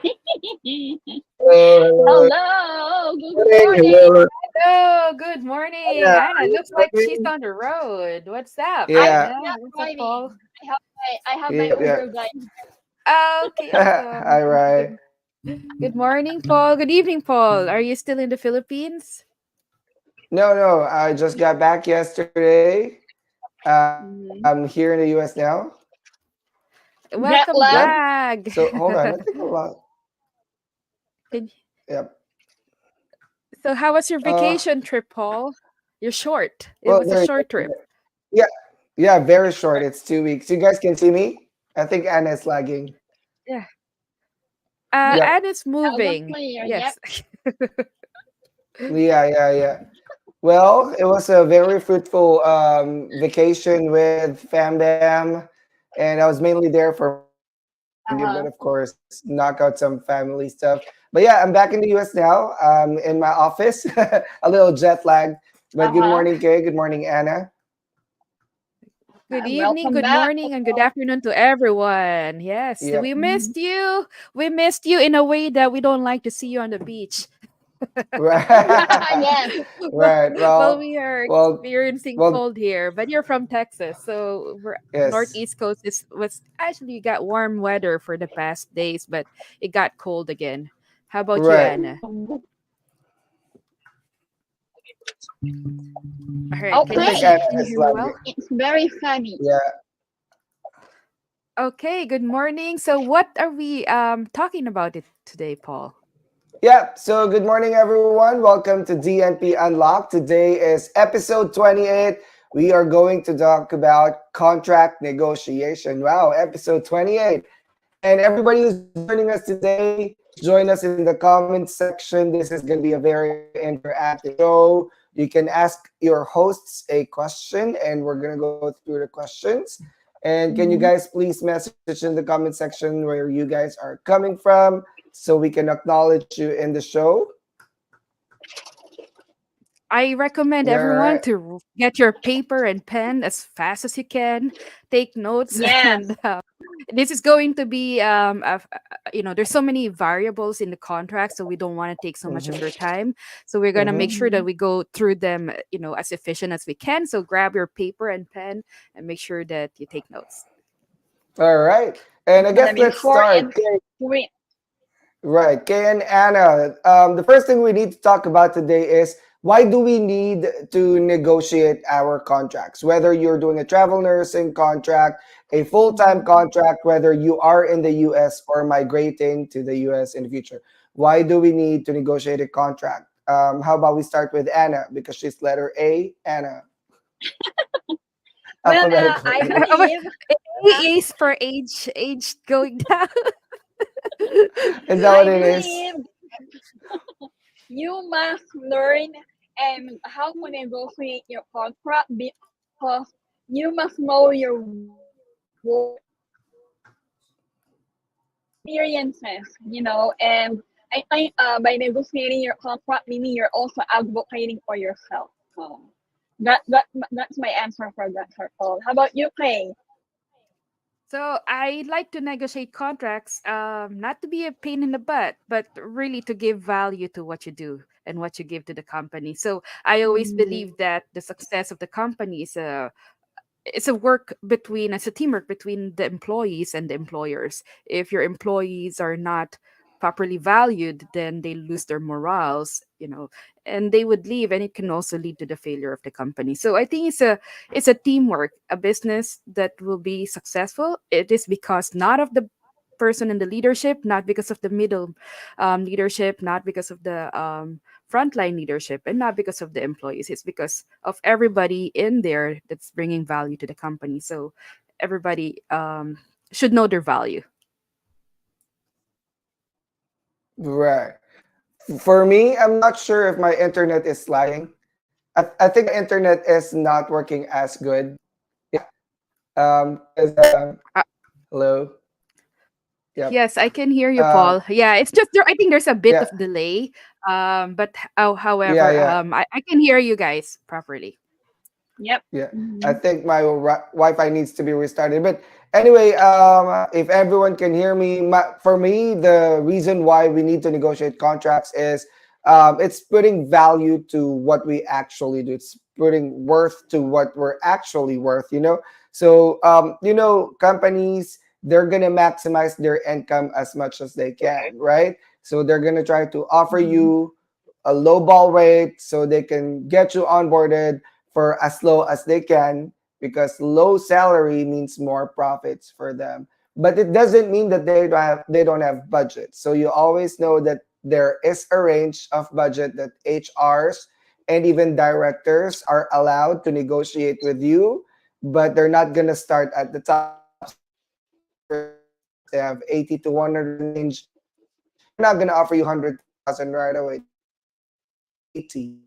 Hello. Hello, good morning. Hello. Hello, good morning. Anna, Anna are you looks like she's driving? on the road. What's up, I'm Yeah. Anna? not What's up, Paul? driving. I have my Yep. Uber Yep. guide. Okay, awesome. All right. Good morning, Paul. Good evening, Paul. Are you still in the Philippines? No, no. I just got back yesterday. I'm here in the U.S. now. Jet Yep. Welcome lag. So back. hold on. I think a lot. Can- Yep. so, how was your Uh. vacation trip, Paul? You're short. It Well, was a very short good. trip. Yeah. Yeah. Very short. It's 2 weeks. You guys can see me. I think Anna is lagging. Yeah. Yeah, Yep. Anna's that was moving. clear. Yep. Yes. Yeah. Yeah. Yeah. Well, it was a very fruitful vacation with Fam Bam, and I was mainly there for my interview, but of Uh-huh. course, knock out some family stuff. But yeah, I'm back in the US now, in my office, a little jet lagged. But good Uh-huh. morning, Kay. Good morning, Anna. Good evening, Welcome good back. morning, and good afternoon to everyone. Yes, Yep. we Mhm. missed you. We missed you in a way that we don't like to see you on the beach. Right. Yes. well, Right. well, Well, we are well, experiencing well. cold here, but you're from Texas, so Yes. northeast coast is was actually got warm weather for the past days, but it got cold again. How about you, Right. Anna? All right, I think Okay. Anna can you is hear me well? lagging. It's very funny. Yeah. Okay, good morning. So, what are we talking about it today, Paul? Yeah, so good morning, everyone. Welcome to DNP Unlocked. Today is episode 28. We are going to talk about contract negotiation. Wow, episode 28. And everybody who's joining us today, join us in the comment section. This is going to be a very interactive show. You can ask your hosts a question, and we're going to go through the questions. And can you guys Mhm. please message in the comment section where you guys are coming from so we can acknowledge you in the show? I recommend All right. everyone to get your paper and pen as fast as you can. Take notes, Yes. and this is going to be, there's so many variables in the contract, so we don't want to take so much of Mm-hmm. your time. So we're gonna make Mm-hmm. sure that Mhm. we go through them, as efficient as we can. So grab your paper and pen and make sure that you take notes. All right. And It's I gonna guess be let's short start. and sweet. Right, Kay and Anna. The first thing we need to talk about today is why do we need to negotiate our contracts? Whether you're doing a travel nursing contract, a full time Mhm. contract, whether you are in the US or migrating to the US in the future, why do we need to negotiate a contract? How about we start with Anna because she's letter A, Anna, Well, I alphabetically. believe A is for age going down. Is that what I it is? believe you must learn how to negotiate your contract because you must know your worth experiences, and I think by negotiating your contract, meaning you're also advocating for yourself. So that's my answer for that circle. How about you, Clay? So I like to negotiate contracts, not to be a pain in the butt, but really to give value to what you do and what you give to the company. So I always Mm-hmm. believe that the success of the company is it's a work between it's a teamwork between the employees and the employers. If your employees are not properly valued, then they lose their morals, and they would leave, and it can also lead to the failure of the company. So I think it's a teamwork. A business that will be successful, it is because not of the person in the leadership, not because of the middle leadership, not because of the frontline leadership, and not because of the employees. It's because of everybody in there that's bringing value to the company. So everybody should know their value. Right. For me, I'm not sure if my internet is lagging. I think my internet is not working as good. Yeah. Because Uh, hello. Yep. yes, I can hear you, Um. Paul. Yeah, it's just there. I think there's a bit Yeah. of delay. But Yeah. however, Yeah. I can hear you guys properly. Yep. Yeah. I Mm-hmm. think my Wi-Fi needs to be restarted. But Anyway, if everyone can hear me, for me, the reason why we need to negotiate contracts is it's putting value to what we actually do. It's putting worth to what we're actually worth, you know? So, companies, they're going to maximize their income as much as they can, right? So they're going to try to offer Mhm. you a low ball rate so they can get you onboarded for as low as they can, because low salary means more profits for them. But it doesn't mean that they don't have budget. So you always know that there is a range of budget that HRs and even directors are allowed to negotiate with you, but they're not gonna start at the top. So if you're looking for someone that they have 80 to 100 range, they're not gonna offer you 100,000 right away. They're gonna offer you 80.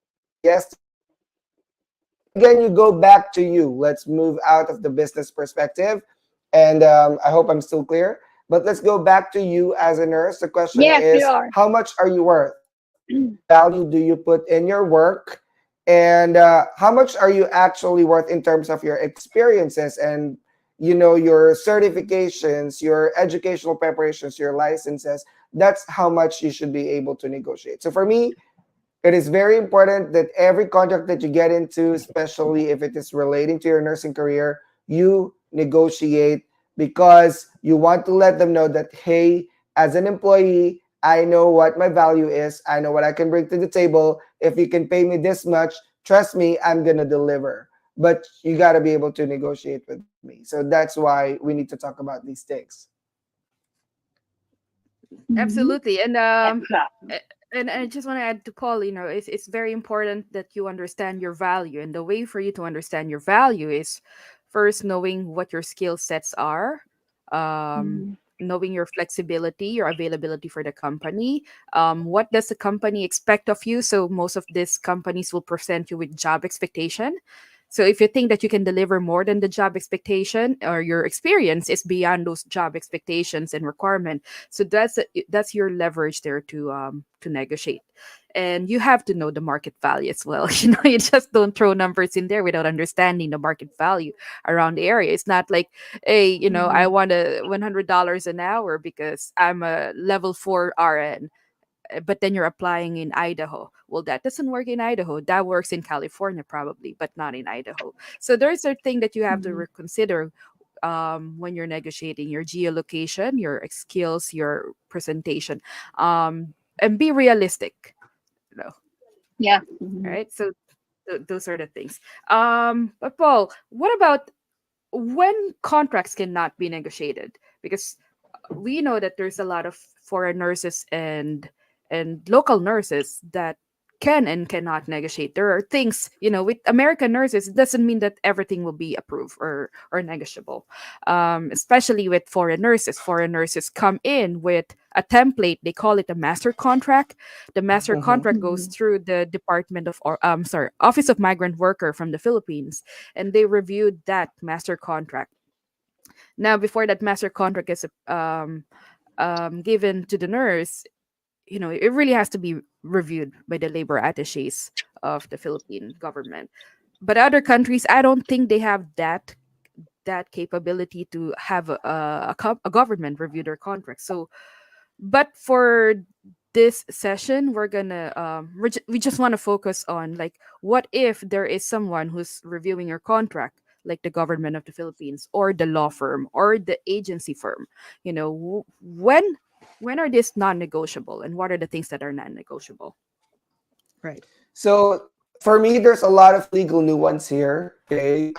So yes, there's a range. So again, you go back to you. Let's move out of the business perspective, and I hope I'm still clear. But let's go back to you as a nurse. The question Yes, you is, are. how much are you worth? How much value do you put in your work? And how much are you actually worth in terms of your experiences and your certifications, your educational preparations, your licenses? That's how much you should be able to negotiate. So for me, it is very important that every contract that you get into, especially if it is relating to your nursing career, you negotiate, because you want to let them know that, hey, as an employee, I know what my value is. I know what I can bring to the table. If you can pay me this much, trust me, I'm going to deliver. But you got to be able to negotiate with me. So that's why we need to talk about these things. Mhm. Absolutely. Exactly. A- and I just want to add to Paul, it's very important that you understand your value. And the way for you to understand your value is first knowing what your skill sets are, um, Mhm. knowing your flexibility, your availability for the company. What does the company expect of you? So most of these companies will present you with job expectation. So if you think that you can deliver more than the job expectation, or your experience is beyond those job expectations and requirement, so that's your leverage there to negotiate. And you have to know the market value as well. You just don't throw numbers in there without understanding the market value around the area. It's not like, hey, I Mhm. want a $100 an hour because I'm a level 4 RN, but then you're applying in Idaho. Well, that doesn't work in Idaho. That works in California probably, but not in Idaho. So there's a thing that you have to Mhm. consider when you're negotiating your geolocation, your skills, your presentation, and be realistic. You know, Yeah. Mhm. right? So those are the things. But Paul, what about when contracts cannot be negotiated? Because we know that there's a lot of foreign nurses and local nurses that can and cannot negotiate. There are things, with American nurses, it doesn't mean that everything will be approved or negotiable. Especially with foreign nurses. Foreign nurses come in with a template. They call it a master contract. The master Mhm. contract goes Mhm. through the Department of, or sorry, Office of Migrant Worker from the Philippines, and they reviewed that master contract. Now, before that master contract is given to the nurse, it really has to be reviewed by the labor attaches of the Philippine government. But other countries, I don't think they have that capability to have a government review their contracts. So, but for this session, we just want to focus on, like, what if there is someone who's reviewing your contract, like the government of the Philippines or the law firm or the agency firm. When are these non-negotiable, and what are the things that are non-negotiable? Right. So for me, there's a lot of legal nuance here. Okay,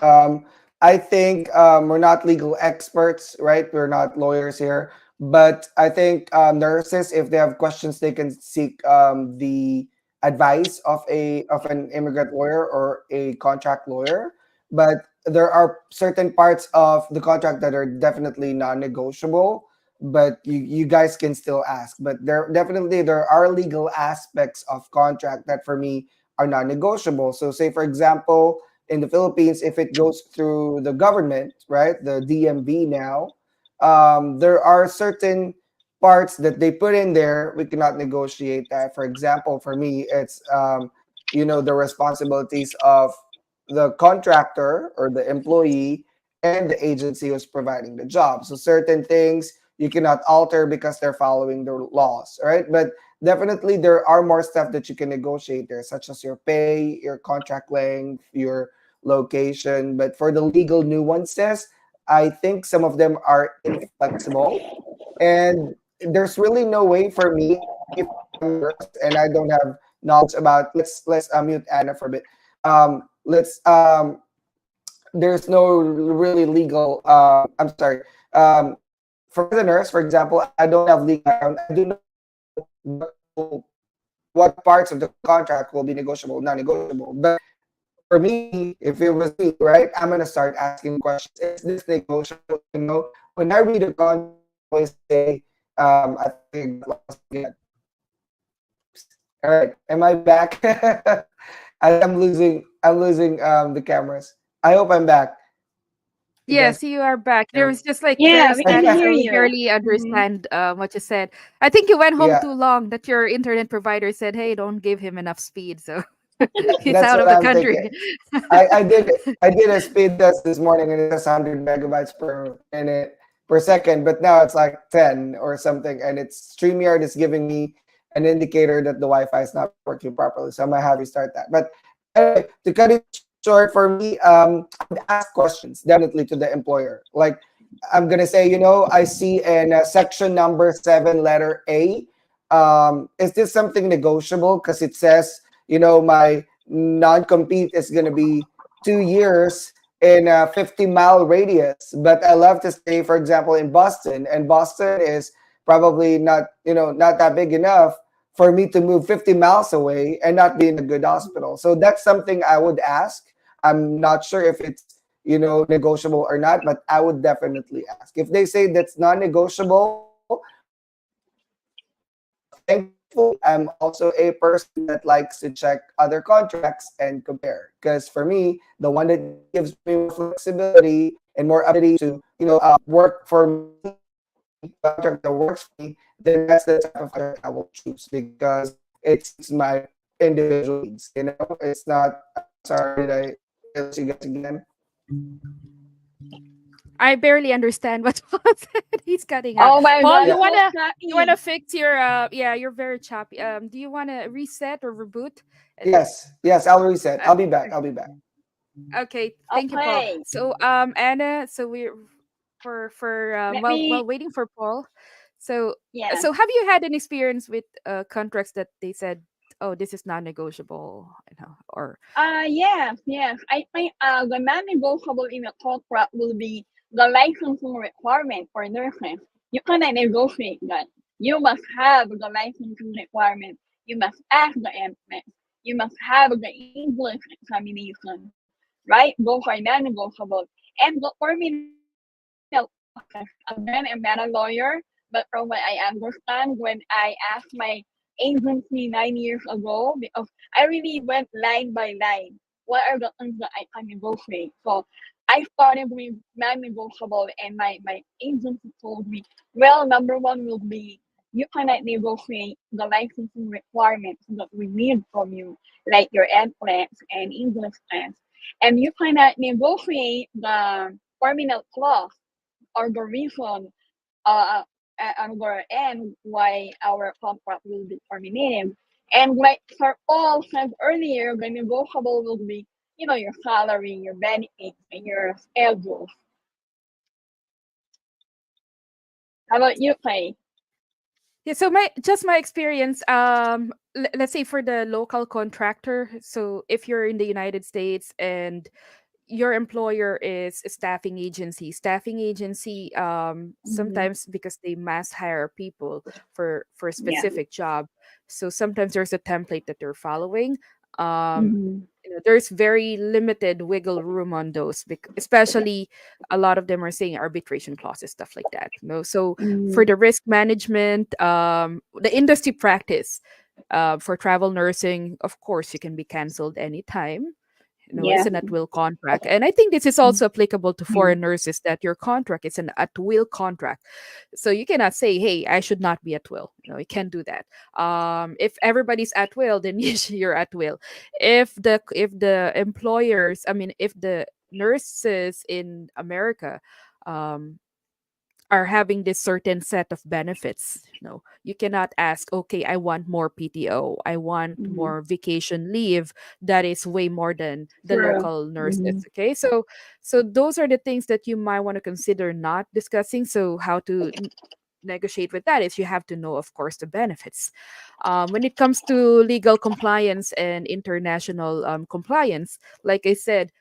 I think we're not legal experts, right? We're not lawyers here, but I think nurses, if they have questions, they can seek the advice of an immigrant lawyer or a contract lawyer. But there are certain parts of the contract that are definitely non-negotiable. But you guys can still ask. But there are legal aspects of contract that for me are non-negotiable. So say for example, in the Philippines, if it goes through the government, right, the DMV now, there are certain parts that they put in there. We cannot negotiate that. For example, for me, it's the responsibilities of the contractor or the employee and the agency who's providing the job. So certain things you cannot alter because they're following the laws, right? But definitely there are more stuff that you can negotiate there, such as your pay, your contract length, your location. But for the legal nuances, I think some of them are inflexible, and there's really no way for me if I'm a nurse and I don't have knowledge about. Let's mute Anna for a bit. Let's There's no really legal. I'm sorry. For the nurse, for example, I don't have legal background. I do not know what parts of the contract will be negotiable, non-negotiable. But for me, if it was me, right, I'm gonna start asking questions. Is this negotiable? When I read a contract, I always say, I think I got lost again. Oops. All right, am I back? I think I'm losing the cameras. I hope I'm back. You guys Yes, you are back. There hear was me? just like Yeah, very we can static, hear so we you. barely Mm-hmm. understand what you said. I think you went home Yeah, too long that your internet provider said, "Hey, don't give him enough speed," so he's that's out what of the I'm thinking. country. I did a speed test this morning and it says 100 megabytes per minute per second, but now it's like 10 or something, and it's StreamYard is giving me an indicator that the Wi-Fi is not working properly, so I might have to restart that. But anyway, to cut it short, for me, I would ask questions definitely to the employer. Like I'm gonna say, I see in section number 7, letter A. Is this something negotiable? Because it says, my non-compete is going to be 2 years in a 50-mile radius. But I love to stay, for example, in Boston, and Boston is probably not that big enough for me to move 50 miles away and not be in a good hospital. So that's something I would ask. I'm not sure if it's negotiable or not, but I would definitely ask. If they say that's non-negotiable, thankfully, I'm also a person that likes to check other contracts and compare. Because for me, the one that gives me more flexibility and more ability to, work for me, contract that works for me, then that's the type of contract I will choose because it suits my individual needs. It's not. I'm sorry, did I lose you guys again? I barely understand what Paul said. He's cutting out. Oh my Paul, God, Yeah. so you wanna happy. fix your yeah, you're very choppy. Do you wanna reset or reboot? Uh, Yes. I'll reset. uh, I'll be back. I'll be back. okay, thank you, Paul. Okay, So Anna, so we're for let while me. waiting for Paul. So Yeah. so have you had an experience with contracts that they said, oh, this is non-negotiable, or Yes, yes. I think the non-negotiable in the contract will be the licensing requirement for nurses. You cannot negotiate that. You must have the licensing requirement. You must ask the NCLEX. You must have the English examination, right? Those are non-negotiable. And the terminal process. Again, I'm not a lawyer, but from what I understand, when I asked my agency 9 years ago, because I really went line by line. What are the things that I can negotiate? So I started with non-negotiable, and my agency told me, well, number one will be you cannot negotiate the licensing requirements that we need from you, like your NCLEX and English class, and you cannot negotiate the terminal clause or the reason uh, on our end why our contract will be terminated. And like Sir Paul said earlier, the negotiable will be, your salary, your benefits, and your schedule. How about you, Clay? yeah, so my experience, let's say for the local contractor, so if you're in the United States and your employer is a staffing agency, Mm-hmm. sometimes because they mass hire people for a Yeah. specific job, so sometimes there's a template that they're following. um Mm-hmm. there's very limited wiggle room on those, especially a lot of them are saying arbitration clauses, stuff like that, so for Mm-hmm. the risk management, the industry practice, for travel nursing, of course you can be canceled anytime. It's Yeah. an at-will contract. And I think this is also applicable to Mm-hmm. foreign nurses, that your contract is an at-will contract. So you cannot say, hey, I should not be at will. You can't do that. If everybody's at will, then you're at will. If the employers, I mean, if the nurses in America um, are having this certain set of benefits. You cannot ask, okay, I want more PTO, I want Mm-hmm. more vacation leave that is way more than the True. local nurses. Mm-hmm. Okay, so those are the things that you might want to consider not discussing. So how to negotiate with that is you have to know, of course, the benefits. When it comes to legal compliance and international compliance, like I said,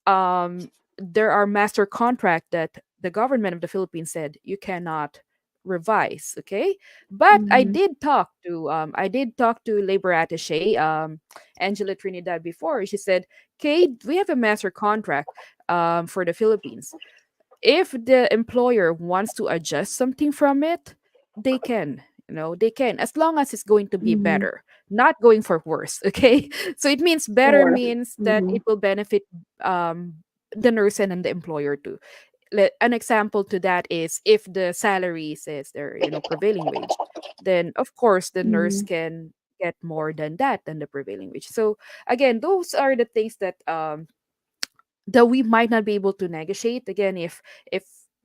there are master contract that the government of the Philippines said you cannot revise. Okay, but Mm-hmm. I did talk to labor attaché Angela Trinidad before. She said, "Okay, we have a master contract for the Philippines. If the employer wants to adjust something from it, they can." They can, as long as it's going to be Mm-hmm. better, not going for worse. Okay, so it means better Sure. means that Mm-hmm. it will benefit the nurse and the employer too. An example to that is if the salary says they're prevailing wage, then of course the nurse Mm-hmm. can get more than that, than the prevailing wage. So again, those are the things that we might not be able to negotiate, again, if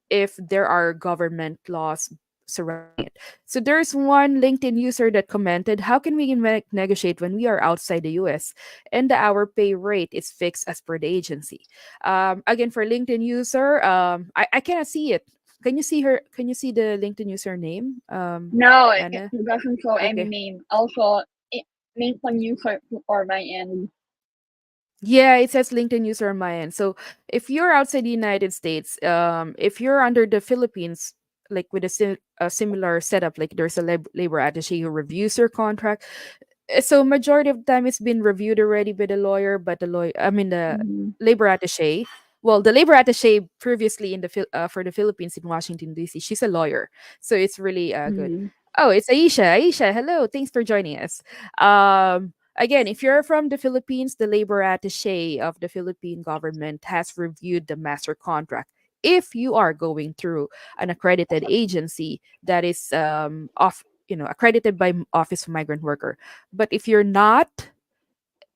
if there are government laws surrounding it. So there's one LinkedIn user that commented, how can we negotiate when we are outside the US and the hour pay rate is fixed as per the agency? Again, for LinkedIn user, I cannot see it. Can you see the LinkedIn user name, No, it Anna? doesn't show any Okay. name. Also, it name on user or my end. Yeah, it says LinkedIn user on my end. So if you're outside the United States, if you're under the Philippines, like with a similar setup, like there's a labor attaché who reviews your contract. So majority of the time it's been reviewed already by the lawyer, but the Mm-hmm. labor attaché. Well, the labor attaché previously for the Philippines in Washington D.C. She's a lawyer, so it's really good. Mm-hmm. Oh, it's Aisha. Aisha, hello. Thanks for joining us. Again, if you're from the Philippines, the labor attaché of the Philippine government has reviewed the master contract. If you are going through an accredited agency that is accredited by Office of Migrant Worker, but if Mm-hmm. you're not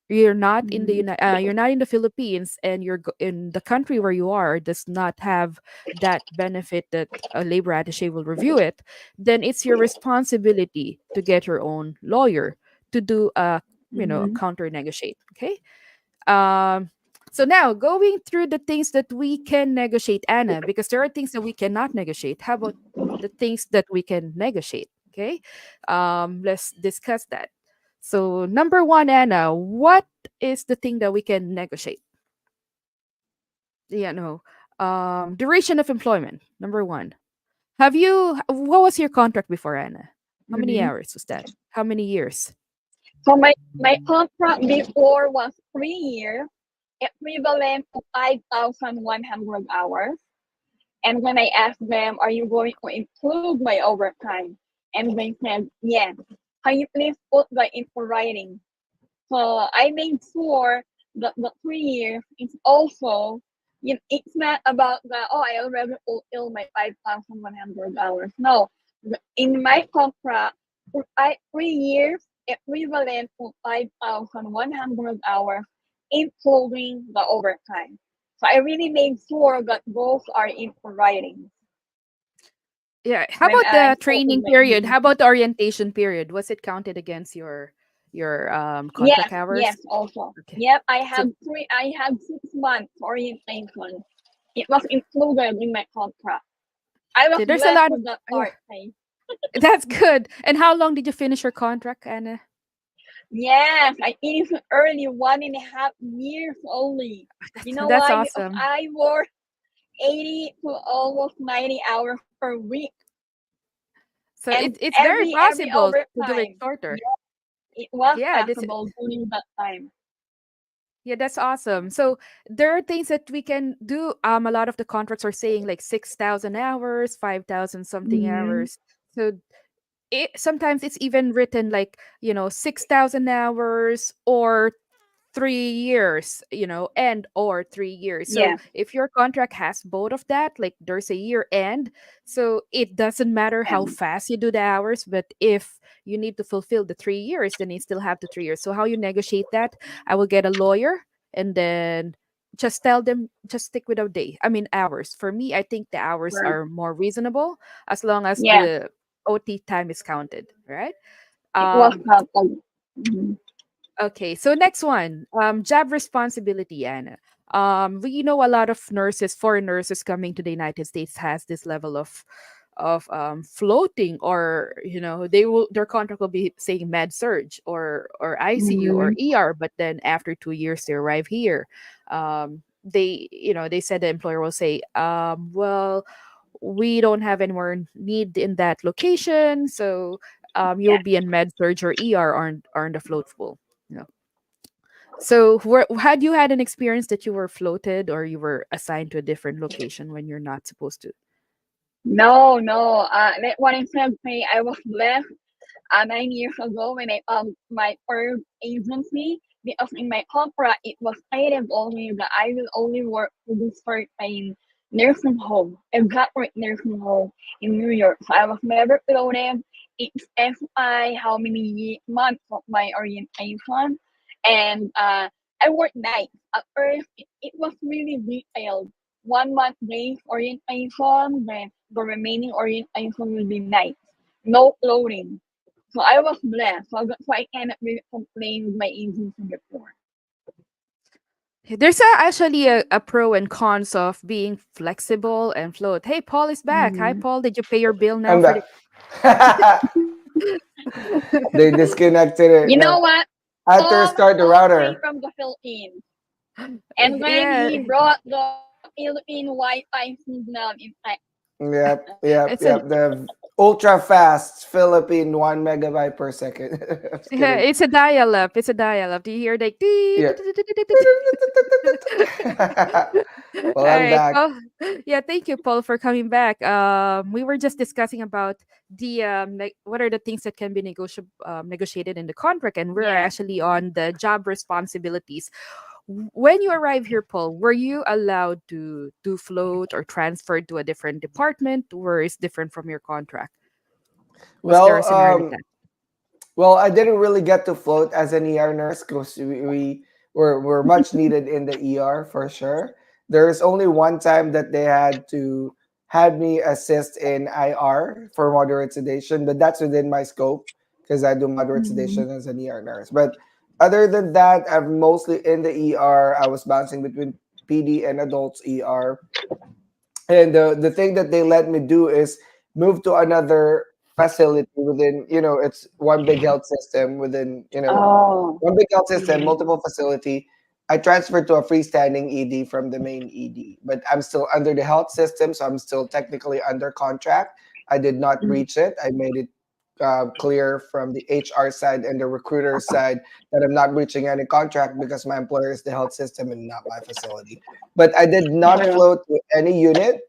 in the Philippines, and in the country where you are does not have that benefit that a labor attaché will review it, then it's your responsibility to get your own lawyer to do a Mm-hmm. counter negotiate. Okay. um so now, going through the things that we can negotiate, Anna, because there are things that we cannot negotiate. How about the things that we can negotiate? Okay. Let's discuss that. So number one, Anna, what is the thing that we can negotiate? Yeah, no. Duration of employment, number one. What was your contract before, Anna? How many Mm-hmm. hours was that? How many years? So my contract before was 3 years, equivalent to 5,100 hours. And when I asked them, "Are you going to include my overtime?" And they said, "Yes. Can you please put that into writing?" So I made sure that the 3 years is also, it's not about the, oh, I already fulfilled my 5,100 hours. No, in my contract, 3 years equivalent to 5,100 hours, including the overtime. So I really made sure that those are in writing Yeah. How when about I the spoke with training my period? How agency. about the orientation period? Was it counted against your contract Yes, hours? yes, also. Okay. Yep, So I had 6 months orientation. It was included in my contract. I was see, there's a blessed lot of with that yeah, part. Hey. that's good. And how long did you finish your contract, Anna? Yes, I finished early, 1.5 years only. You know That's why? Because awesome. I worked 80 to almost 90 hours per week, So and it's very every possible to do it overtime. shorter. Yeah, it was Yeah, this possible during that time. yeah, that's awesome. So there are things that we can do. A lot of the contracts are saying like 6,000 hours, 5,000 something Mm-hmm. hours. So sometimes it's even written like 6,000 hours or 3 years, and or 3 years. So Yeah. if your contract has both of that, like there's a year end, so it doesn't matter how And fast you do the hours, but if you need to fulfill the 3 years, then you still have the 3 years. So how you negotiate that? I will get a lawyer, and then just tell them, just stick with a day. I mean, hours. For me, I think the hours Right. are more reasonable as long as Yeah, the OT time is counted, right? it was Um, helpful. Mhm. okay, so next one, job responsibility, Anna. We know a lot of nurses, foreign nurses coming to the United States has this level of floating, or they will, their contract will be saying med surge or ICU or Mhm. ER, but then after 2 years they arrive here. They said the employer will say, well, we don't have any more need in that location, so you'll Yeah. be in med surge or ER, aren't the float pool. So, had you had an experience that you were floated or you were assigned to a different location when you're not supposed to? No, no. Like what I said, I was blessed 9 years ago when I my first agency, because in my contract it was stated only that I will only work for this certain nursing home, a corporate nursing home in New York. So I was never floated. It's FI how many months of my orientation, and I worked nights. At first, it was really detailed. 1 month days orientation, then the remaining orientation will be nights. No floating. So I was blessed. So that's why I cannot really complain with my agency before. There's actually a pro and cons of being flexible and float. Hey, Paul is back. Hi, Mhm. Paul. Did you pay your bill now I'm for the? back. They disconnected it. You know Now what? I have to Paul restart the all came router. from the Philippines. And then Yeah, he brought the Philippine Wi-Fi signal in fact. Yep, yep, it's a yep. The ultra fast Philippine 1 megabyte per second. Just yeah, kidding. it's a dial-up. It's a dial-up. Do you hear like? Yeah. All Well, I'm right, back. Paul. Yeah, thank you, Paul, for coming back. We were just discussing about the like what are the things that can be negotiated in the contract, and we're Yeah. actually on the job responsibilities. When you arrive here, Paul, were you allowed to float or transferred to a different department, or is different from your contract? Was there a Well, scenario like that? well, I didn't really get to float as an ER nurse because we were much needed in the ER for sure. There's only one time that they had me assist in IR for moderate sedation, but that's within my scope because I do moderate Mhm. sedation as an ER nurse. But other than that, I'm mostly in the ER. I was bouncing between PD and adults ER, and the thing that they let me do is move to another facility within, it's one big health system within, Oh. one big health system, Mhm. multiple facility. I transferred to a freestanding ED from the main ED, but I'm still under the health system, so I'm still technically under contract. I did not Mhm. breach it. I made it clear from the HR side and the recruiter side that I'm not breaching any contract because my employer is the health system and not my facility. But I did not Yeah. float to any unit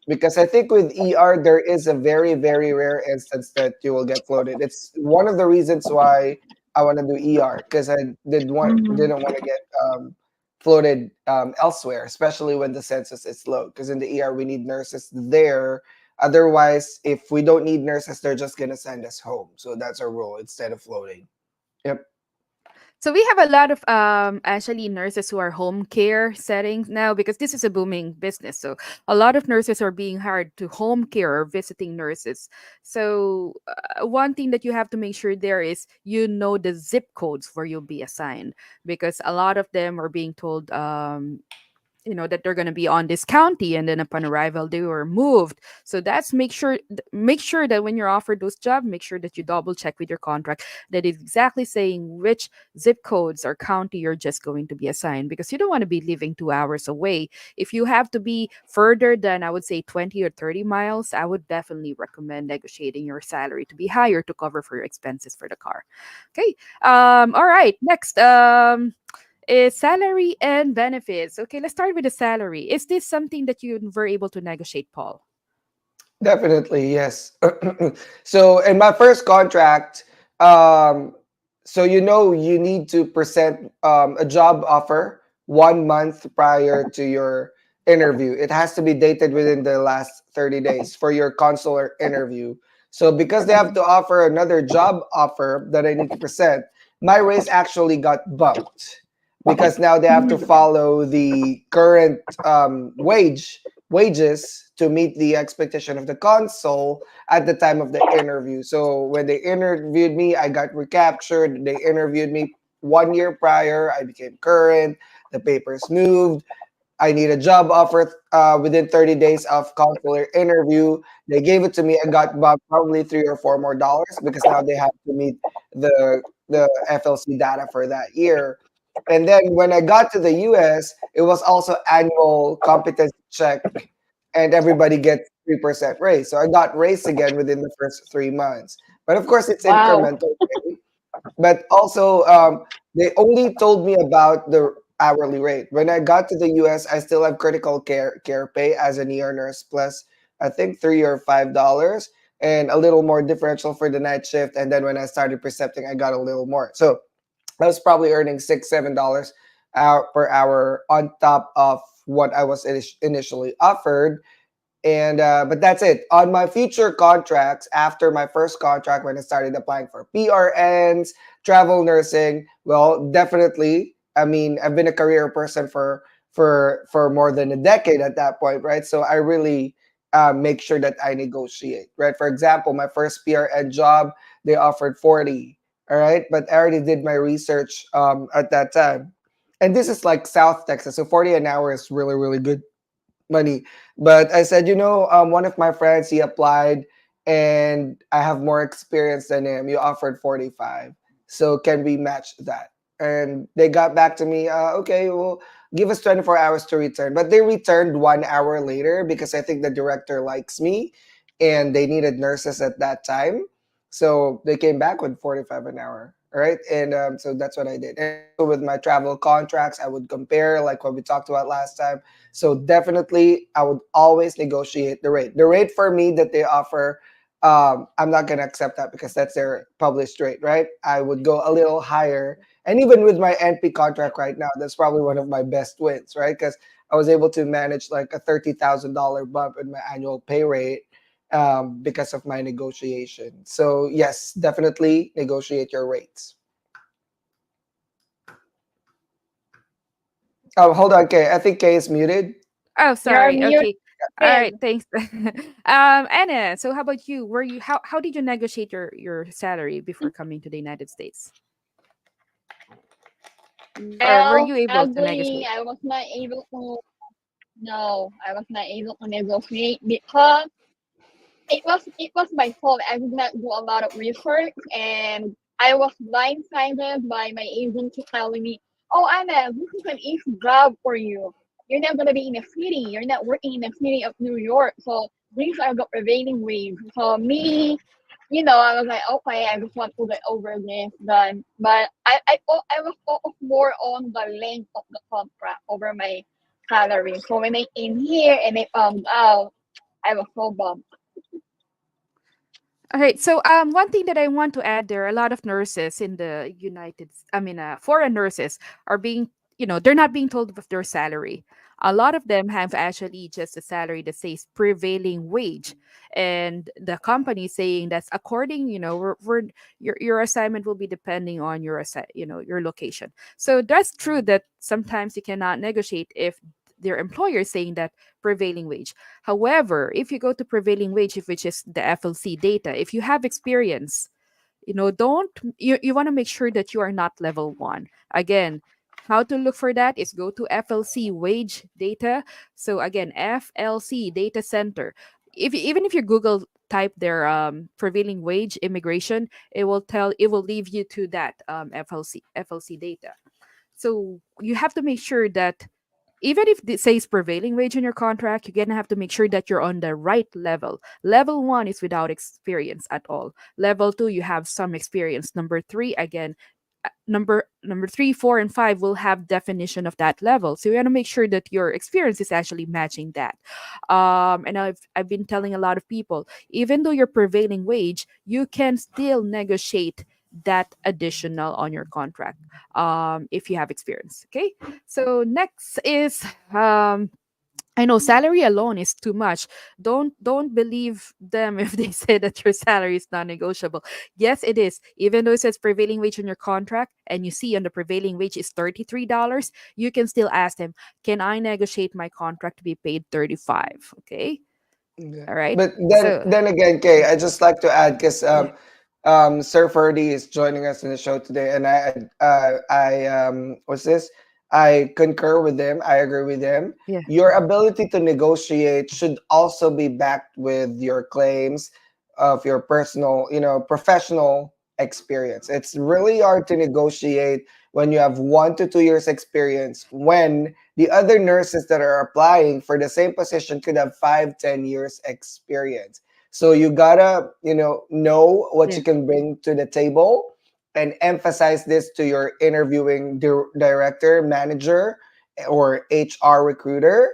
because I think with ER there is a very very rare instance that you will get floated. It's one of the reasons why I want to do ER because I Mhm. didn't want to get floated elsewhere, especially when the census is low. Because in the ER we need nurses there. Otherwise, if we don't need nurses, they're just gonna send us home. So that's our rule instead of floating. Yep. So we have a lot of actually nurses who are home care settings now because this is a booming business. So a lot of nurses are being hired to home care or visiting nurses. So one thing that you have to make sure there is the zip codes where you'll be assigned because a lot of them are being told that they're going to be on this county, and then upon arrival they were moved. So that's make sure that when you're offered those jobs, make sure that you double check with your contract that it's exactly saying which zip codes or county you're just going to be assigned, because you don't want to be living 2 hours away. If you have to be further than, I would say, 20 or 30 miles, I would definitely recommend negotiating your salary to be higher to cover for your expenses for the car. Okay. All right, next is salary and benefits. Okay, let's start with the salary. Is this something that you were able to negotiate, Paul? Definitely, yes. So in my first contract, um, so you need to present a job offer 1 month prior to your interview. It has to be dated within the last 30 days for your consular interview. So because they have to offer another job offer that I need to present, my raise actually got bumped. because now they have to follow the current wages to meet the expectation of the console at the time of the interview. So when they interviewed me, I got recaptured. They interviewed me 1 year prior. I became current. The papers moved. I need a job offer within 30 days of consular interview. They gave it to me. I got about probably $3 or $4 more because now they have to meet the FLC data for that year. And then when I got to the US, it was also annual competency check, and everybody gets 3% raise. So I got raised again within the first 3 months. But of course, it's Wow. incremental. But also, they only told me about the hourly rate. When I got to the US, I still have critical care pay as an ER nurse plus I think $3 or $5 and a little more differential for the night shift. And then when I started precepting, I got a little more. So I was probably earning $6, $7 per hour on top of what I was initially offered. And but that's it. On my future contracts, after my first contract, when I started applying for PRNs, travel nursing, well, definitely. I mean, I've been a career person for more than a decade at that point, right? So I really make sure that I negotiate, right? For example, my first PRN job, they offered 40, all right, but I already did my research at that time, and this is like South Texas, so 40 an hour is really really good money. But I said, one of my friends, he applied and I have more experience than him. You offered 45. So can we match that? And they got back to me, okay, well, give us 24 hours to return. But they returned 1 hour later because I think the director likes me and they needed nurses at that time. So they came back with 45 an hour. All right. And so that's what I did. And also with my travel contracts, I would compare like what we talked about last time. So definitely, I would always negotiate the rate. The rate for me that they offer, I'm not gonna accept that because that's their published rate, right? I would go a little higher, and even with my NP contract right now, that's probably one of my best wins, right? Because I was able to manage like a $30,000 bump in my annual pay rate because of my negotiation. So yes, definitely negotiate your rates. Oh, hold on, Kay. I think Kay is muted. Oh, You're sorry. muted. Okay. All right. Thanks. Anna. So, how about you? Were you how did you negotiate your salary before coming to the United States, or were Well, you able to sadly, negotiate? I was not able to. No, I was not able to negotiate because it was my fault. I did not do a lot of research, and I was blindsided by my agency telling me, "Oh, Anna, this is an easy job for you. You're not gonna be in a city. You're not working in the city of New York. So these are the prevailing wage." So me, I was like, okay, I just want to get over this done. But I was focused more on the length of the contract over my salary. So when I came here and I found out, I was so bummed. All right. So, one thing that I want to add there, a lot of nurses in the foreign nurses are being, they're not being told of their salary. A lot of them have actually just a salary that says prevailing wage, and the company saying that's according, your assignment will be depending on your location. So that's true that sometimes you cannot negotiate if their employer is saying that prevailing wage. However, if you go to prevailing wage, which is the FLC data, if you have experience, don't you want to make sure that you are not level one. Again, how to look for that is go to FLC wage data. So again, FLC data center. Even if you Google type their prevailing wage immigration, it will leave you to that FLC data. So you have to make sure that even if it says prevailing wage in your contract, you're gonna have to make sure that you're on the right level. Level one is without experience at all. Level two, you have some experience. Number three, again, number three, four, and five will have definition of that level. So you want to make sure that your experience is actually matching that. And I've been telling a lot of people, even though you're prevailing wage, you can still negotiate that additional on your contract if you have experience. Okay. So next is I know salary alone is too much. Don't believe them if they say that your salary is non-negotiable. Yes, it is. Even though it says prevailing wage on your contract and you see on the prevailing wage is $33, you can still ask them, "Can I negotiate my contract to be paid 35?" Okay? Yeah. All right? But then So, then again, Kay, I just like to add because yeah. Sir Ferdy is joining us in the show today, and what's this? I concur with him. I agree with him. Yeah. Your ability to negotiate should also be backed with your claims of your personal, professional experience. It's really hard to negotiate when you have 1 to 2 years experience when the other nurses that are applying for the same position could have 5, 10 years experience. So you gotta, know what Yeah. you can bring to the table and emphasize this to your interviewing director, manager, or HR recruiter,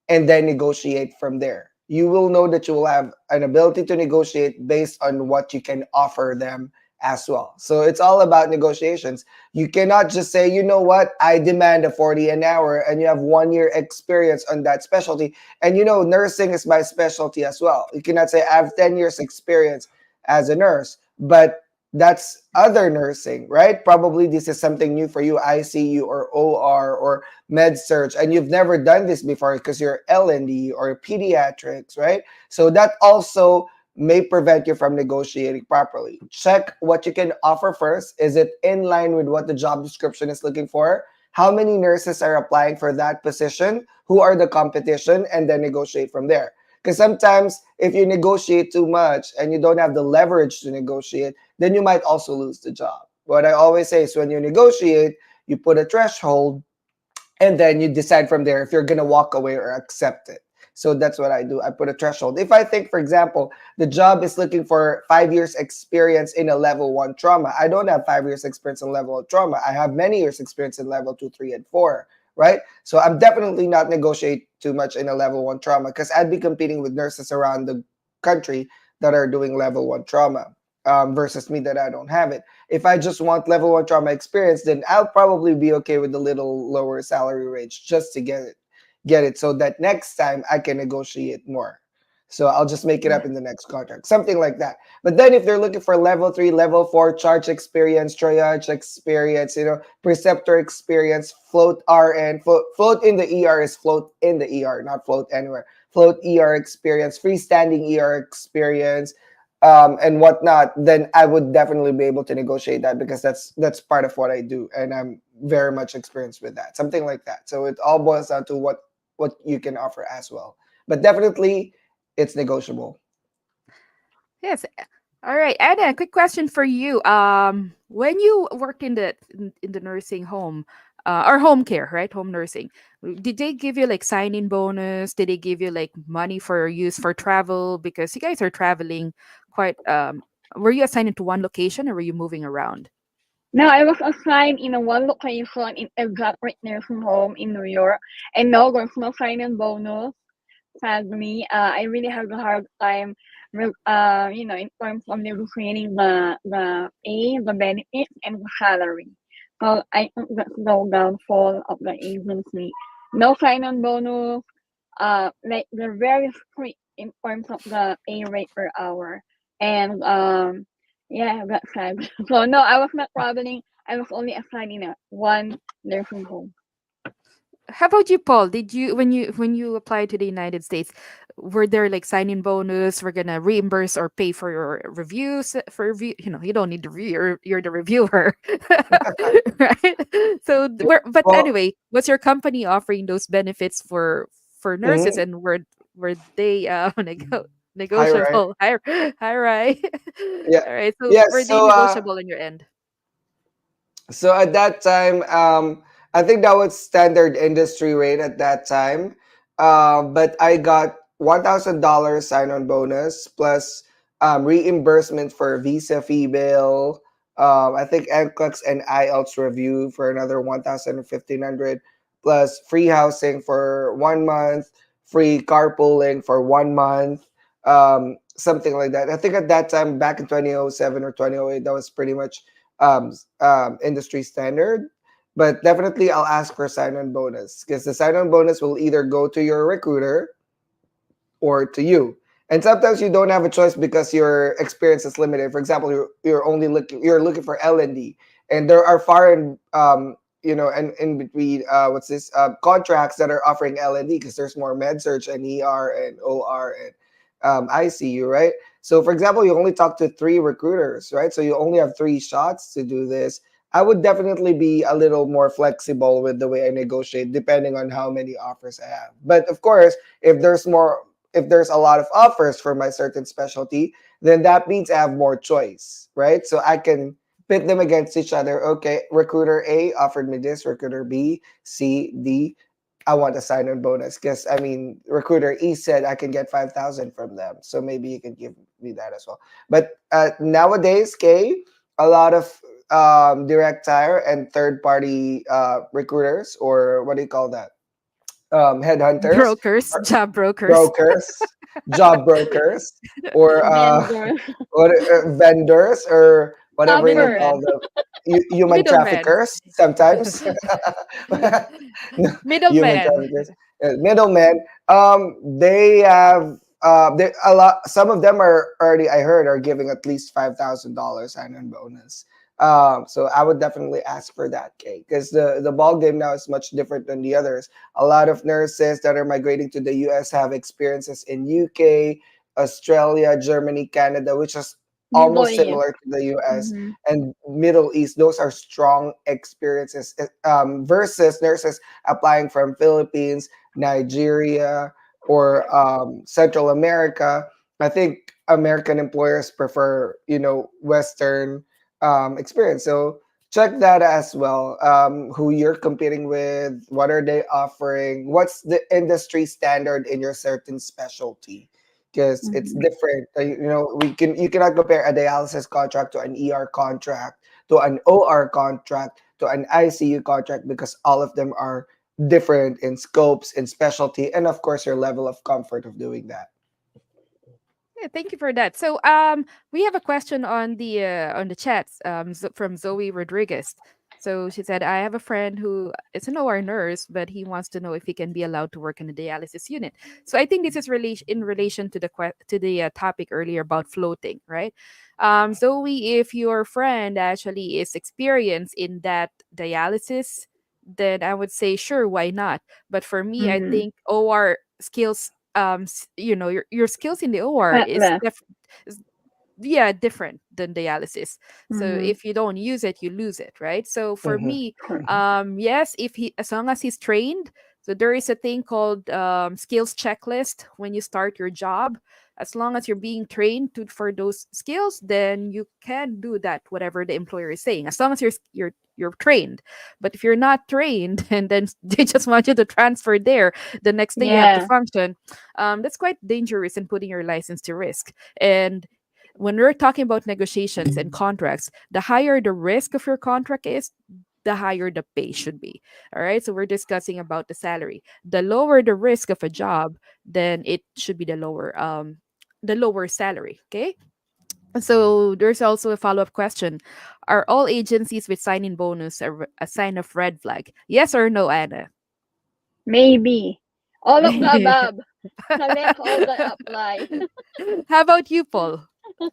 and then negotiate from there. You will know that you will have an ability to negotiate based on what you can offer them as well. So it's all about negotiations. You cannot just say, you know what, I demand a 40 an hour and you have 1 year experience on that specialty. And nursing is my specialty as well. You cannot say I have 10 years experience as a nurse, but that's other nursing, right? Probably this is something new for you, ICU or OR or med surge, and you've never done this before because you're L&D or pediatrics, right? So that also may prevent you from negotiating properly. Check what you can offer first. Is it in line with what the job description is looking for? How many nurses are applying for that position? Who are the competition? And then negotiate from there. Because sometimes if you negotiate too much and you don't have the leverage to negotiate, then you might also lose the job. What I always say is when you negotiate, you put a threshold and then you decide from there if you're going to walk away or accept it. So that's what I do. I put a threshold. If I think, for example, the job is looking for 5 years experience in a level 1 trauma, I don't have 5 years experience in level 1 trauma. I have many years experience in level 2, 3, and 4, right? So I'm definitely not negotiate too much in a level 1 trauma because I'd be competing with nurses around the country that are doing level 1 trauma, versus me that I don't have it. If I just want level 1 trauma experience, then I'll probably be okay with a little lower salary range just to get it so that next time I can negotiate more. So I'll just make it Yeah. up in the next contract, something like that. But then if they're looking for level 3, level 4 charge experience, triage experience, preceptor experience, float RN, float in the ER is float in the ER, not float anywhere. Float ER experience, freestanding ER experience, and whatnot, then I would definitely be able to negotiate that because that's part of what I do, and I'm very much experienced with that. Something like that. So it all boils down to what you can offer as well. But definitely, it's negotiable. Yes. All right. Anna, quick question for you. When you worked in the nursing home, or home care, right? Home nursing. Did they give you like sign-in bonus? Did they give you like money for use for travel? Because you guys are traveling quite. Were you assigned to one location or were you moving around? No, I was assigned in a one location in Immigrant nursing home in New York, and no, there's no sign-in bonus. Sadly, I really have a hard time, in terms of negotiating the benefits, and the salary. So I think that's the downfall of the agency. No sign-on bonus. Like they're very strict in terms of the pay rate per hour, and yeah, that's sad. So no, I was not traveling. I was only assigned in a one nursing home. How about you, Paul? Did you when you applied to the United States, were there like sign-in bonus? We're gonna reimburse or pay for your reviews for review. You don't need to review. You're the reviewer, right? So, but Well, anyway, was your company offering those benefits for nurses, mhm. and were they Hi, right? negotiable? Hi, hi, right. Yeah, All right. So, yeah. were they So negotiable on your end? at that time, I think that was standard industry rate at that time. But I got $1,000 sign-on bonus plus reimbursement for visa fee bill. I think NCLEX and IELTS review for another 1,500 plus free housing for 1 month, free carpooling for 1 month, something like that. I think at that time, back in 2007 or 2008, that was pretty much industry standard. But definitely I'll ask for sign-on bonus because the sign-on bonus will either go to your recruiter or to you. And sometimes you don't have a choice because your experience is limited. For example, you're looking for L&D, and there are foreign and in between what's this contracts that are offering L&D because there's more med surg and ER and OR and ICU, right? So for example, you only talk to three recruiters, right? So you only have three shots to do this. I would definitely be a little more flexible with the way I negotiate, depending on how many offers I have. But of course, if there's more if there's a lot of offers for my certain specialty, then that means I have more choice, right? So I can pit them against each other. Okay, recruiter A offered me this, recruiter B, C, D. I want a sign-on bonus because I mean, recruiter E said I can get 5,000 from them, so maybe you can give me that as well. But nowadays, Kay, a lot of direct hire and third-party recruiters, or what do you call that? Headhunters, Brokers, job brokers. brokers, job brokers, or Vendor. what vendors, or whatever you Shopper. call Middlemen. them, human Middlemen. traffickers sometimes. No, human Middlemen. traffickers, middlemen. They have they a lot. Some of them are already, I heard, are giving at least $5,000 sign-on bonus. So I would definitely ask for that, Kate, because the ball game now is much different than the others. A lot of nurses that are migrating to the US have experiences in UK, Australia, Germany, Canada, which is Middle almost East. similar to the US, Mm-hmm. and Middle East. Those are strong experiences versus nurses applying from Philippines, Nigeria, or Central America. I think American employers prefer, Western experience. So check that as well. Who you're competing with, what are they offering, what's the industry standard in your certain specialty, because it's Mm-hmm. different. You cannot compare a dialysis contract to an ER contract, to an OR contract, to an ICU contract, because all of them are different in scopes, in specialty, and of course your level of comfort of doing that. Yeah, thank you for that. So, we have a question on the chats from Zoe Rodriguez. So she said, "I have a friend who is an OR nurse, but he wants to know if he can be allowed to work in a dialysis unit." So I think this is in relation to the topic earlier about floating, right? Zoe, if your friend actually is experienced in that dialysis, then I would say sure, why not? But for me, I Mm-hmm. think OR skills your skills in the OR is Left. is yeah, different than dialysis. So Mm-hmm. if you don't use it, you lose it, right? So for Mhm, me, Correct. mhm. yes, if he as long as he's trained. So there is a thing called skills checklist when you start your job. As long as you're being trained for those skills, then you can do that whatever the employer is saying. As long as you're trained. But if you're not trained and then they just want you to transfer there, the next day you have to Yeah. function. That's quite dangerous and putting your license to risk. And when we're talking about negotiations and contracts, the higher the risk of your contract is, the higher the pay should be. All right. So we're discussing about the salary. The lower the risk of a job, then it should be the lower salary. Okay. So there's also a follow-up question. Are all agencies with sign-in bonus a sign of red flag? Yes or no, Anna? Maybe. All of the above. Select all that apply. How about you, Paul?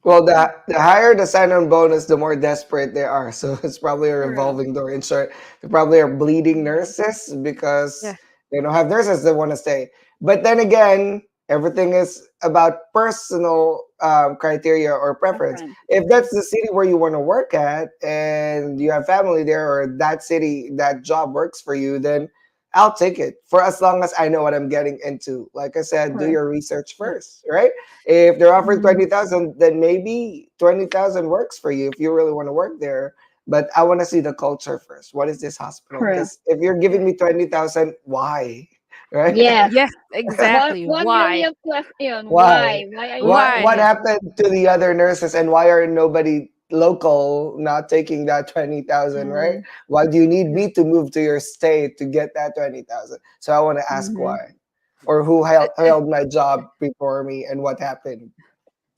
Well, the higher the sign-on bonus, the more desperate they are. So it's probably a Correct. revolving door. In short, they probably are bleeding nurses because Yeah. they don't have nurses that want to stay. But then again, everything is about personal criteria or preference. Preference. If that's the city where you want to work at and you have family there, or that city, that job works for you, then I'll take it for as long as I know what I'm getting into. Like I said, do Correct. your research first, right? If they're offering Mm-hmm. 20,000, then maybe 20,000 works for you if you really want to work there. But I want to see the culture first. What is this hospital? Correct. Because if you're giving me 20,000, why? Right? Yes. Yes, One exactly. one Why? million question. Why? Why? Why are you What Why? giving? happened to the other nurses, and why are nobody local not taking that 20,000, right? Mm-hmm. Why do you need me to move to your state to get that 20,000? So I want to ask Mm-hmm. why, or who held my job before me and what happened.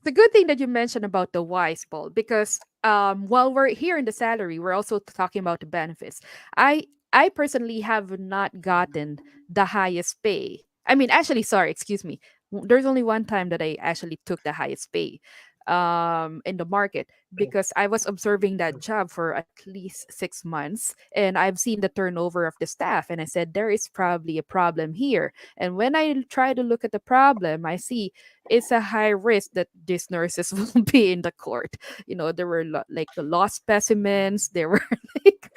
the good thing that you mentioned about the wise ball, because while we're here in the salary, we're also talking about the benefits. I personally have not gotten the highest pay. I mean, actually, sorry, excuse me. There's only one time that I actually took the highest pay in the market, because I was observing that job for at least 6 months, and I've seen the turnover of the staff, and I said there is probably a problem here. And when I try to look at the problem, I see it's a high risk that these nurses will be in the court. There were like the lost specimens. There were like,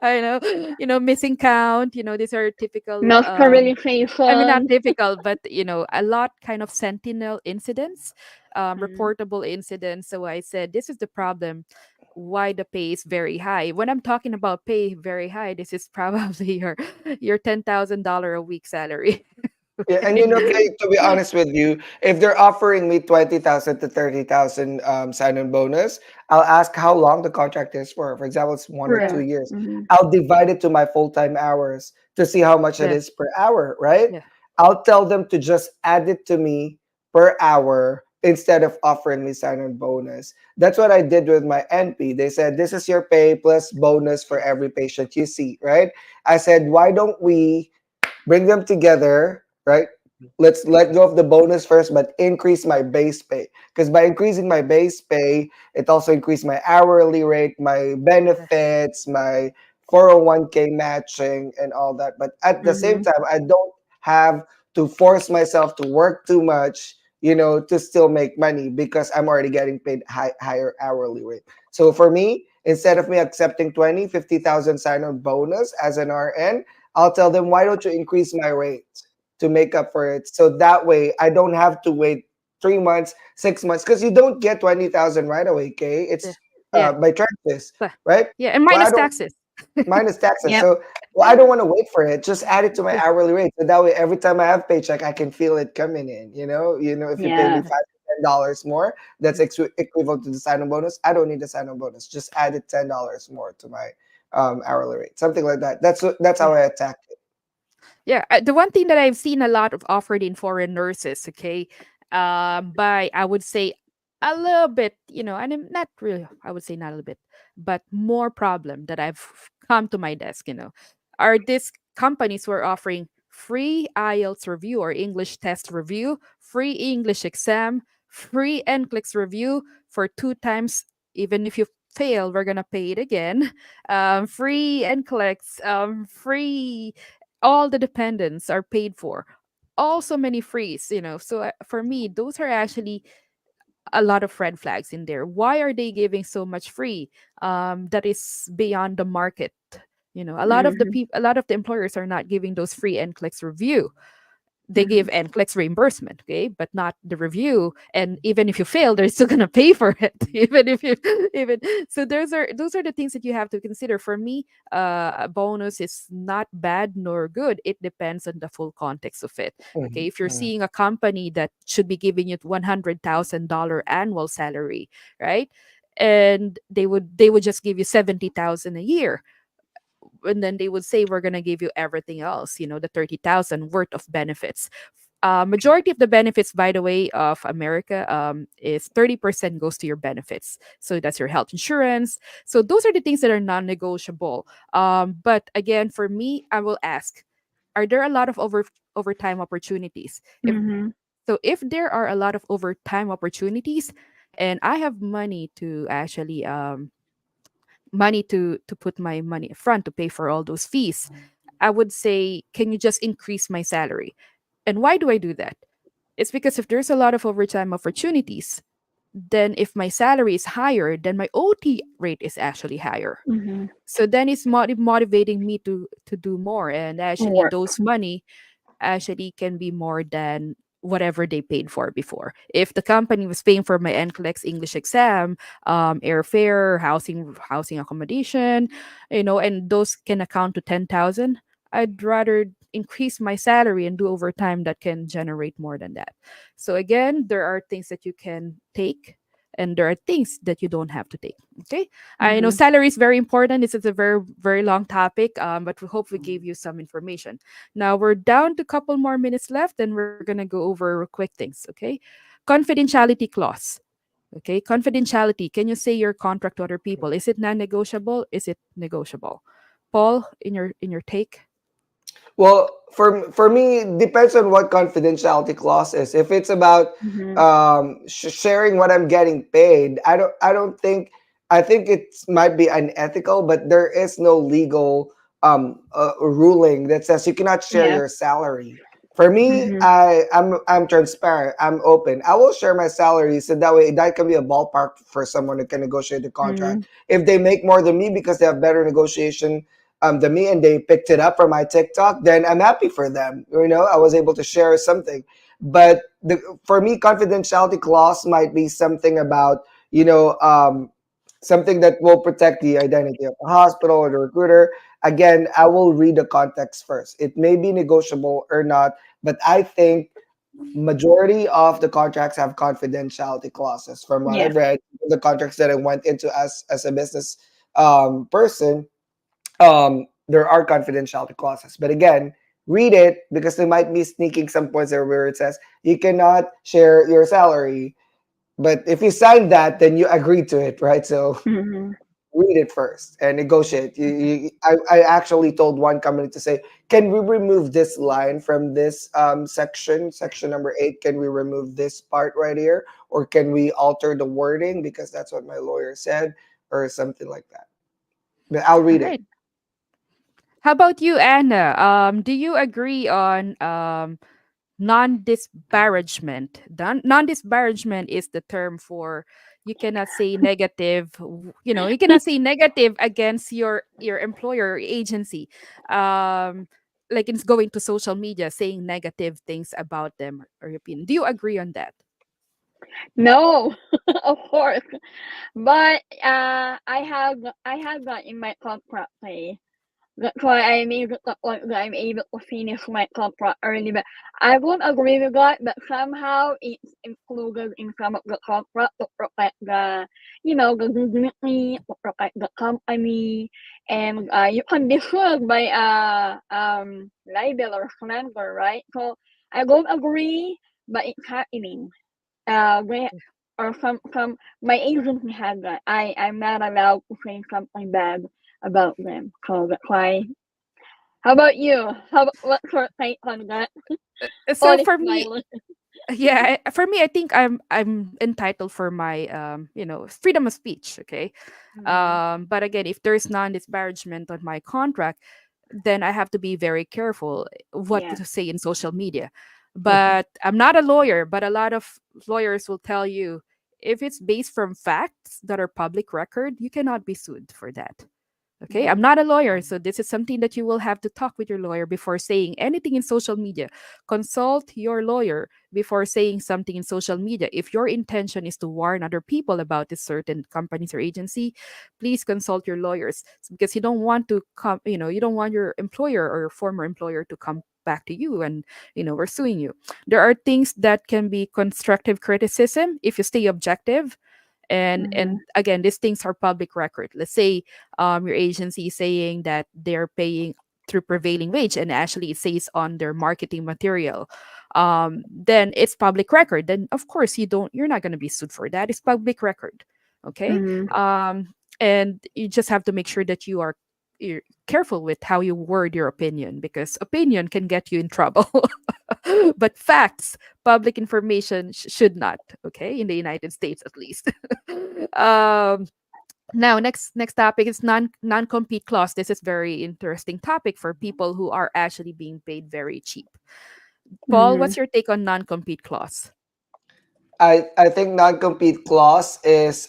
I know, missing count. These are typical. No I mean, not sterilization. difficult, but a lot kind of sentinel incidents, Mm. reportable incidents. So I said, this is the problem. Why the pay is very high? When I'm talking about pay very high, this is probably your $10,000 a week salary. Yeah, and Okay. Kay, to be honest with you, if they're offering me 20,000 to 30,000 sign-on bonus, I'll ask how long the contract is for. For example, it's 1 or 2 Correct. Yeah. years. Mm-hmm. I'll divide it to my full-time hours to see how much it Yeah. is per hour, right? Yeah. I'll tell them to just add it to me per hour instead of offering me sign-on bonus. That's what I did with my NP. They said, this is your pay plus bonus for every patient you see, right? I said, why don't we bring them together, right? Let's let go of the bonus first, but increase my base pay. Because by increasing my base pay, it also increased my hourly rate, my Yeah. benefits, my 401k matching, and all that. But at the same Mm-hmm. time, I don't have to force myself to work too much, to still make money because I'm already getting paid higher hourly rate. So for me, instead of me accepting 20, 50,000 sign-on bonus as an RN, I'll tell them, why don't you increase my rate to make up for it? So that way I don't have to wait 3 months, 6 months, because you don't get 20,000 right away, okay? Yeah. It's Yeah. by transfers, But- right? yeah. And So I minus don't taxes. minus taxes. Yep. So I don't want to wait for it. Just add it to my Yeah. hourly rate. So that way every time I have paycheck, I can feel it coming in. If you pay me Yeah. $5 to $10 more, that's Yeah. equivalent to the sign-on bonus. I don't need the sign-on bonus. Just add it $10 more to my hourly rate. Something like that. That's how Yeah. I attack it. Yeah, the one thing that I've seen a lot of offered in foreign nurses, okay, by I would say a little bit, and I'm not really, I would say not a little bit, but more problem that I've come to my desk, are these companies who are offering free IELTS review or English test review, free English exam, free NCLEX review for 2 times. Even if you fail, we're gonna pay it again. Free NCLEX, free, all the dependents are paid for, also many frees, so for me those are actually a lot of red flags in there. Why are they giving so much free, that is beyond the market? A lot of the Mm-hmm. people, a lot of the employers are not giving those free NCLEX review. They Mm-hmm. give NCLEX reimbursement, okay, but not the review. And even if you fail, they're still gonna pay for it, even if you even. So those are the things that you have to consider. For me, a bonus is not bad nor good. It depends on the full context of it. Okay, Mhm, if you're mhm, seeing a company that should be giving you $100,000 annual salary, right? And they would just give you 70,000 a year, and then they would say we're going to give you everything else, the 30,000 worth of benefits. Majority of the benefits, by the way, of America, is 30% goes to your benefits. So that's your health insurance. So those are the things that are non-negotiable. But again, for me, I will ask, are there a lot of overtime opportunities? Mm-hmm. If there are a lot of overtime opportunities, and I have money to actually money to put my money up front to pay for all those fees, I would say, can you just increase my salary? And why do I do that? It's because if there's a lot of overtime opportunities, then if my salary is higher, then my OT rate is actually higher. Mm-hmm. So then it's motivating me to do more, and actually Work. those money actually can be more than whatever they paid for before. If the company was paying for my NCLEX English exam, airfare, housing accommodation, and those can account to 10,000, I'd rather increase my salary and do overtime that can generate more than that. So again, there are things that you can take, and there are things that you don't have to take. Okay, I know Mm-hmm. salary is very important. This is a very very long topic, but we hope we gave you some information. Now we're down to a couple more minutes left, and we're gonna go over quick things. Okay, Confidentiality clause. Okay, confidentiality. Can you say your contract to other people? Is it non-negotiable? Is it negotiable? Paul, in your take. Well, for me, it depends on what confidentiality clause is. If it's about Mm-hmm. sharing what I'm getting paid, I don't think, I think it might be unethical, but there is no legal ruling that says you cannot share Yes. your salary. For me, Mm-hmm. I'm transparent. I'm open. I will share my salary so that way that can be a ballpark for someone who can negotiate the Mm-hmm. contract. If they make more than me because they have better negotiation than me and they picked it up from my TikTok, then I'm happy for them. I was able to share something. But for me, confidentiality clause might be something about, something that will protect the identity of the hospital or the recruiter. Again, I will read the context first. It may be negotiable or not, but I think majority of the contracts have confidentiality clauses from what Yes. I've read. The contracts that I went into as a business person, there are confidentiality clauses. But again, read it because they might be sneaking some points there where it says you cannot share your salary. But if you sign that, then you agree to it, right? So Mm-hmm. read it first and negotiate. I actually told one company to say, can we remove this line from this section number 8? Can we remove this part right here? Or can we alter the wording because that's what my lawyer said or something like that? But I'll All read it. right. How about you, Anna? Do you agree on non-disparagement? Non-disparagement is the term for you cannot say negative. You cannot say negative against your employer or agency. Um, like it's going to social media saying negative things about them or your opinion. Do you agree on that? No, of course. But I have that in my contract pay. That's why I made it look like that I'm able to finish my contract early. But I won't agree with that. But somehow it's included in some of the contract to protect the dignity, to protect the company, and you can be sued by libel or slander, right? So I don't agree, but it's happening. Where or from my agency had that. I'm not allowed to say something bad about them. So that's why. How about you? What's your take on that? So Only for me, smiling. yeah, for me, I think I'm entitled for my freedom of speech. Okay, Mm-hmm. but again, if there's non-disparagement on my contract, then I have to be very careful what Yeah. to say in social media. But I'm not a lawyer, but a lot of lawyers will tell you if it's based from facts that are public record, you cannot be sued for that. Okay, I'm Mm-hmm. not a lawyer, so this is something that you will have to talk with your lawyer before saying anything in social media. Consult your lawyer before saying something in social media. If your intention is to warn other people about this certain companies or agency, please consult your lawyers because you don't want to come, you don't want your employer or your former employer to come back to you and we're suing you. There are things that can be constructive criticism if you stay objective, Mm-hmm. and again, these things are public record. Let's say your agency is saying that they're paying through prevailing wage and actually it says on their marketing material, then it's public record. Then of course you're not going to be sued for that. It's public record. Okay. Mm-hmm. And you just have to make sure that you're careful with how you word your opinion because opinion can get you in trouble. But facts, public information should not. Okay, in the United States at least. um, Now, next topic is non compete clause. This is very interesting topic for people who are actually being paid very cheap. Paul, Mm-hmm. what's your take on non compete clause? I think non-compete clause is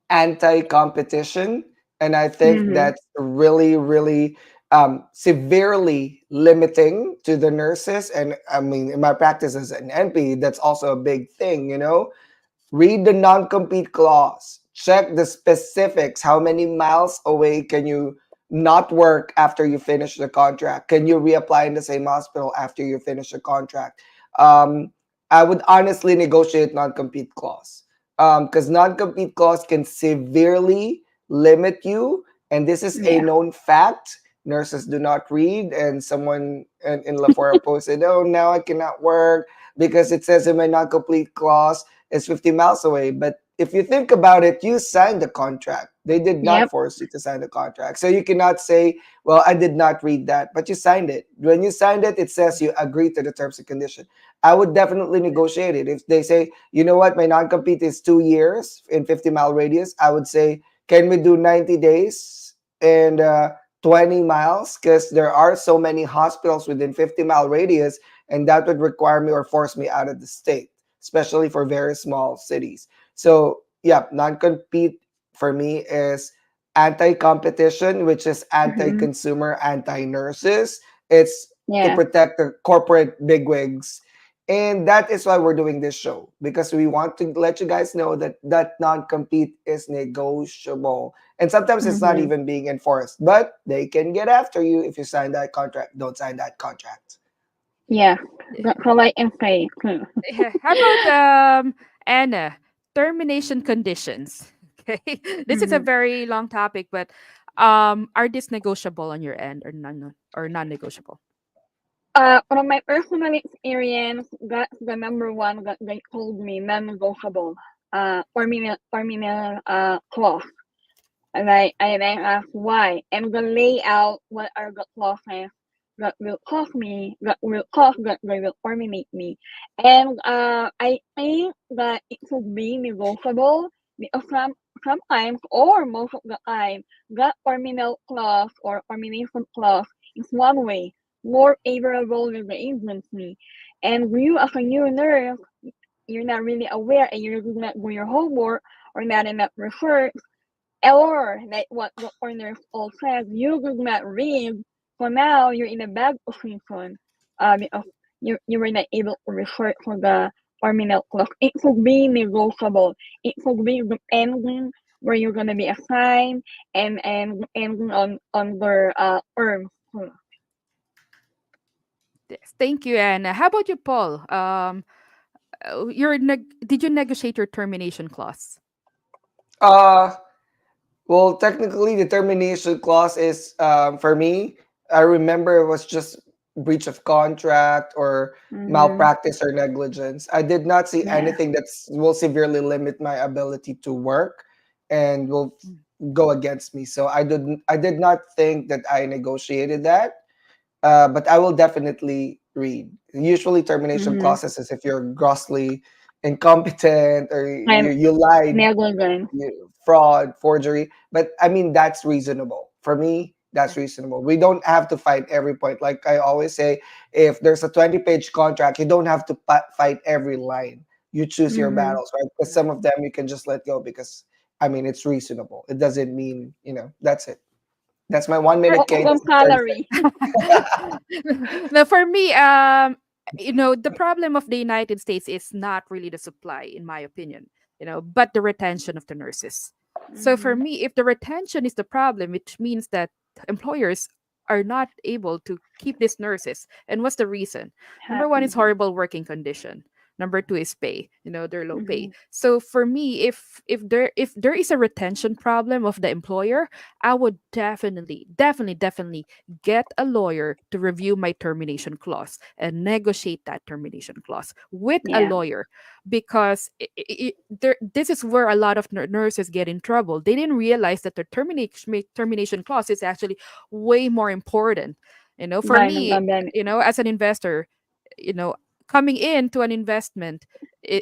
anti-competition, and I think Mm-hmm. that's really, really severely limiting to the nurses. And I mean, in my practice as an NP, that's also a big thing. Read the non-compete clause. Check the specifics. How many miles away can you not work after you finish the contract? Can you reapply in the same hospital after you finish the contract? Um, I would honestly negotiate non-compete clause because non-compete clause can severely limit you, and this is a Yeah. known fact. nurses do not read, and someone in Lafora posted, "Oh, now I cannot work because it says in my non-complete clause it's 50 miles away." But if you think about it, you signed the contract. They did not Yep. force you to sign the contract. So you cannot say, "Well, I did not read that," but you signed it. When you signed it, it says you agree to the terms and conditions. I would definitely negotiate it. If they say, "You know what, my non-compete is 2 years in 50-mile radius," I would say, "Can we do 90 days and 20 miles?" Because there are so many hospitals within 50-mile radius, and that would require me or force me out of the state, especially for very small cities. So, yeah, non-compete for me is anti-competition, which is Mm-hmm. anti-consumer, anti-nurses. It's to Yeah. protect the corporate bigwigs. And that is why we're doing this show, because we want to let you guys know that that non-compete is negotiable. And sometimes it's not Mm-hmm. even being enforced, but they can get after you if you sign that contract. Don't sign that contract. Yeah. Polite and fair. Yeah. How about Anna, termination conditions? Okay, this is a Mm-hmm. very long topic, but are these negotiable on your end or non-negotiable? From my personal experience, that's the number one that they told me non-negotiable. Terminal clause. And I then asked why, and the layout. What are the clauses that will that they will terminate me? And I think that it should be negotiable because sometimes or most of the time that terminal clause or termination clause is one way more favorable than the agency. And you as a new nurse, you're not really aware and you're not doing your homework or not enough research or like what the owners all said, you could not read. So now you're in a bad position because you were not able to refer for the terminal clock. It should be negotiable. It should be depending where you're gonna be assigned and depending on their terms. Yes. Thank you, Anna. How about you, Paul? Did you negotiate your termination clause? Uh, well, technically, the termination clause is for me. I remember it was just breach of contract or Mm-hmm. malpractice or negligence. I did not see Yeah. anything that will severely limit my ability to work and will Mm. go against me. So I did not think that I negotiated that. But I will definitely read. Usually, termination Mm-hmm. clauses is if you're grossly incompetent or And you lied, negligence. fraud, forgery. But I mean, that's reasonable. For me, that's reasonable. We don't have to fight every point. Like I always say, if there's a 20-page contract, you don't have to fight every line. You choose your Mm-hmm. battles, right? Because some of them you can just let go because, I mean, it's reasonable. It doesn't mean, that's it. That's my 1 minute case. Some salary. Now, for me, the problem of the United States is not really the supply, in my opinion, but the retention of the nurses. So for Mm-hmm. me, if the retention is the problem, which means that employers are not able to keep these nurses. And what's the reason? Number one is Happy. horrible working condition. Number two is pay. Their low pay. Mm-hmm. So for me, if there is a retention problem of the employer, I would definitely get a lawyer to review my termination clause and negotiate that termination clause with a Yeah. lawyer, because this is where a lot of nurses get in trouble. They didn't realize that the termination clause is actually way more important. For Than me, the benefit. as an investor, you know, coming into an investment,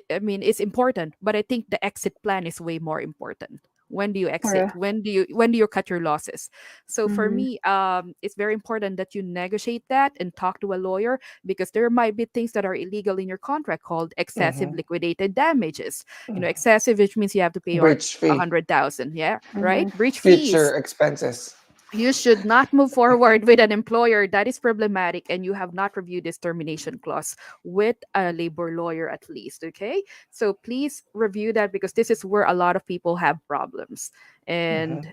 I mean, it's important, but I think the exit plan is way more important. When do you exit? Or When do you cut your losses? So for mm-hmm. me, it's very important that you negotiate that and talk to a lawyer, because there might be things that are illegal in your contract called excessive Mhm. liquidated damages. Excessive, which means you have to pay Breach a fee, 100,000. Yeah, right. Mm-hmm. Breach fees. future expenses. You should not move forward with an employer that is problematic and you have not reviewed this termination clause with a labor lawyer at least. Okay. So please review that, because this is where a lot of people have problems. Mhm.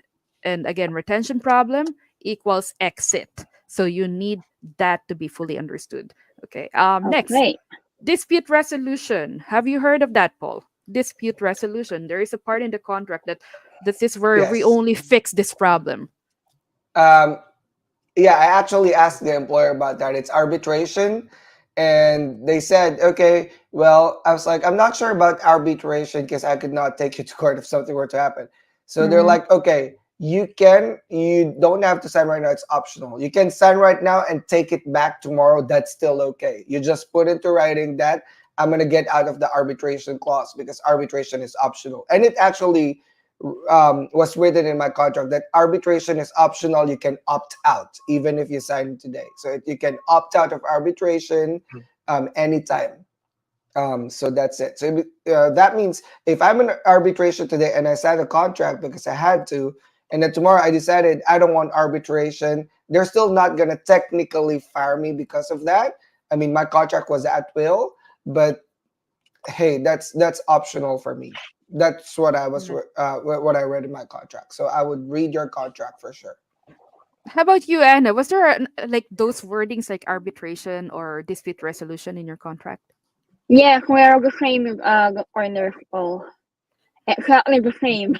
And again, retention problem equals exit. So you need that to be fully understood. Okay. Next, Okay. dispute resolution. Have you heard of that, Paul? Dispute resolution. There is a part in the contract that this is where we Yes. only fix this problem. Um, Yeah, I actually asked the employer about that. It's arbitration. And they said, okay, well, I was like, I'm not sure about arbitration because I could not take you to court if something were to happen. So they're Mm-hmm. like, okay, you don't have to sign right now. It's optional. You can sign right now and take it back tomorrow. That's still okay. You just put into writing that I'm going to get out of the arbitration clause because arbitration is optional. And it actually was written in my contract that arbitration is optional. You can opt out even if you sign today. So you can opt out of arbitration anytime. So that's it. So that means if I'm in arbitration today and I sign a contract because I had to, and then tomorrow I decided I don't want arbitration, they're still not gonna technically fire me because of that. I mean, my contract was at will, but hey, that's optional for me. That's what I was Right. what I read in my contract. So I would read your contract for sure. How about you, Anna? Was there like those wordings like arbitration or dispute resolution in your contract? Yeah, we're the same corner. Oh, exactly the same.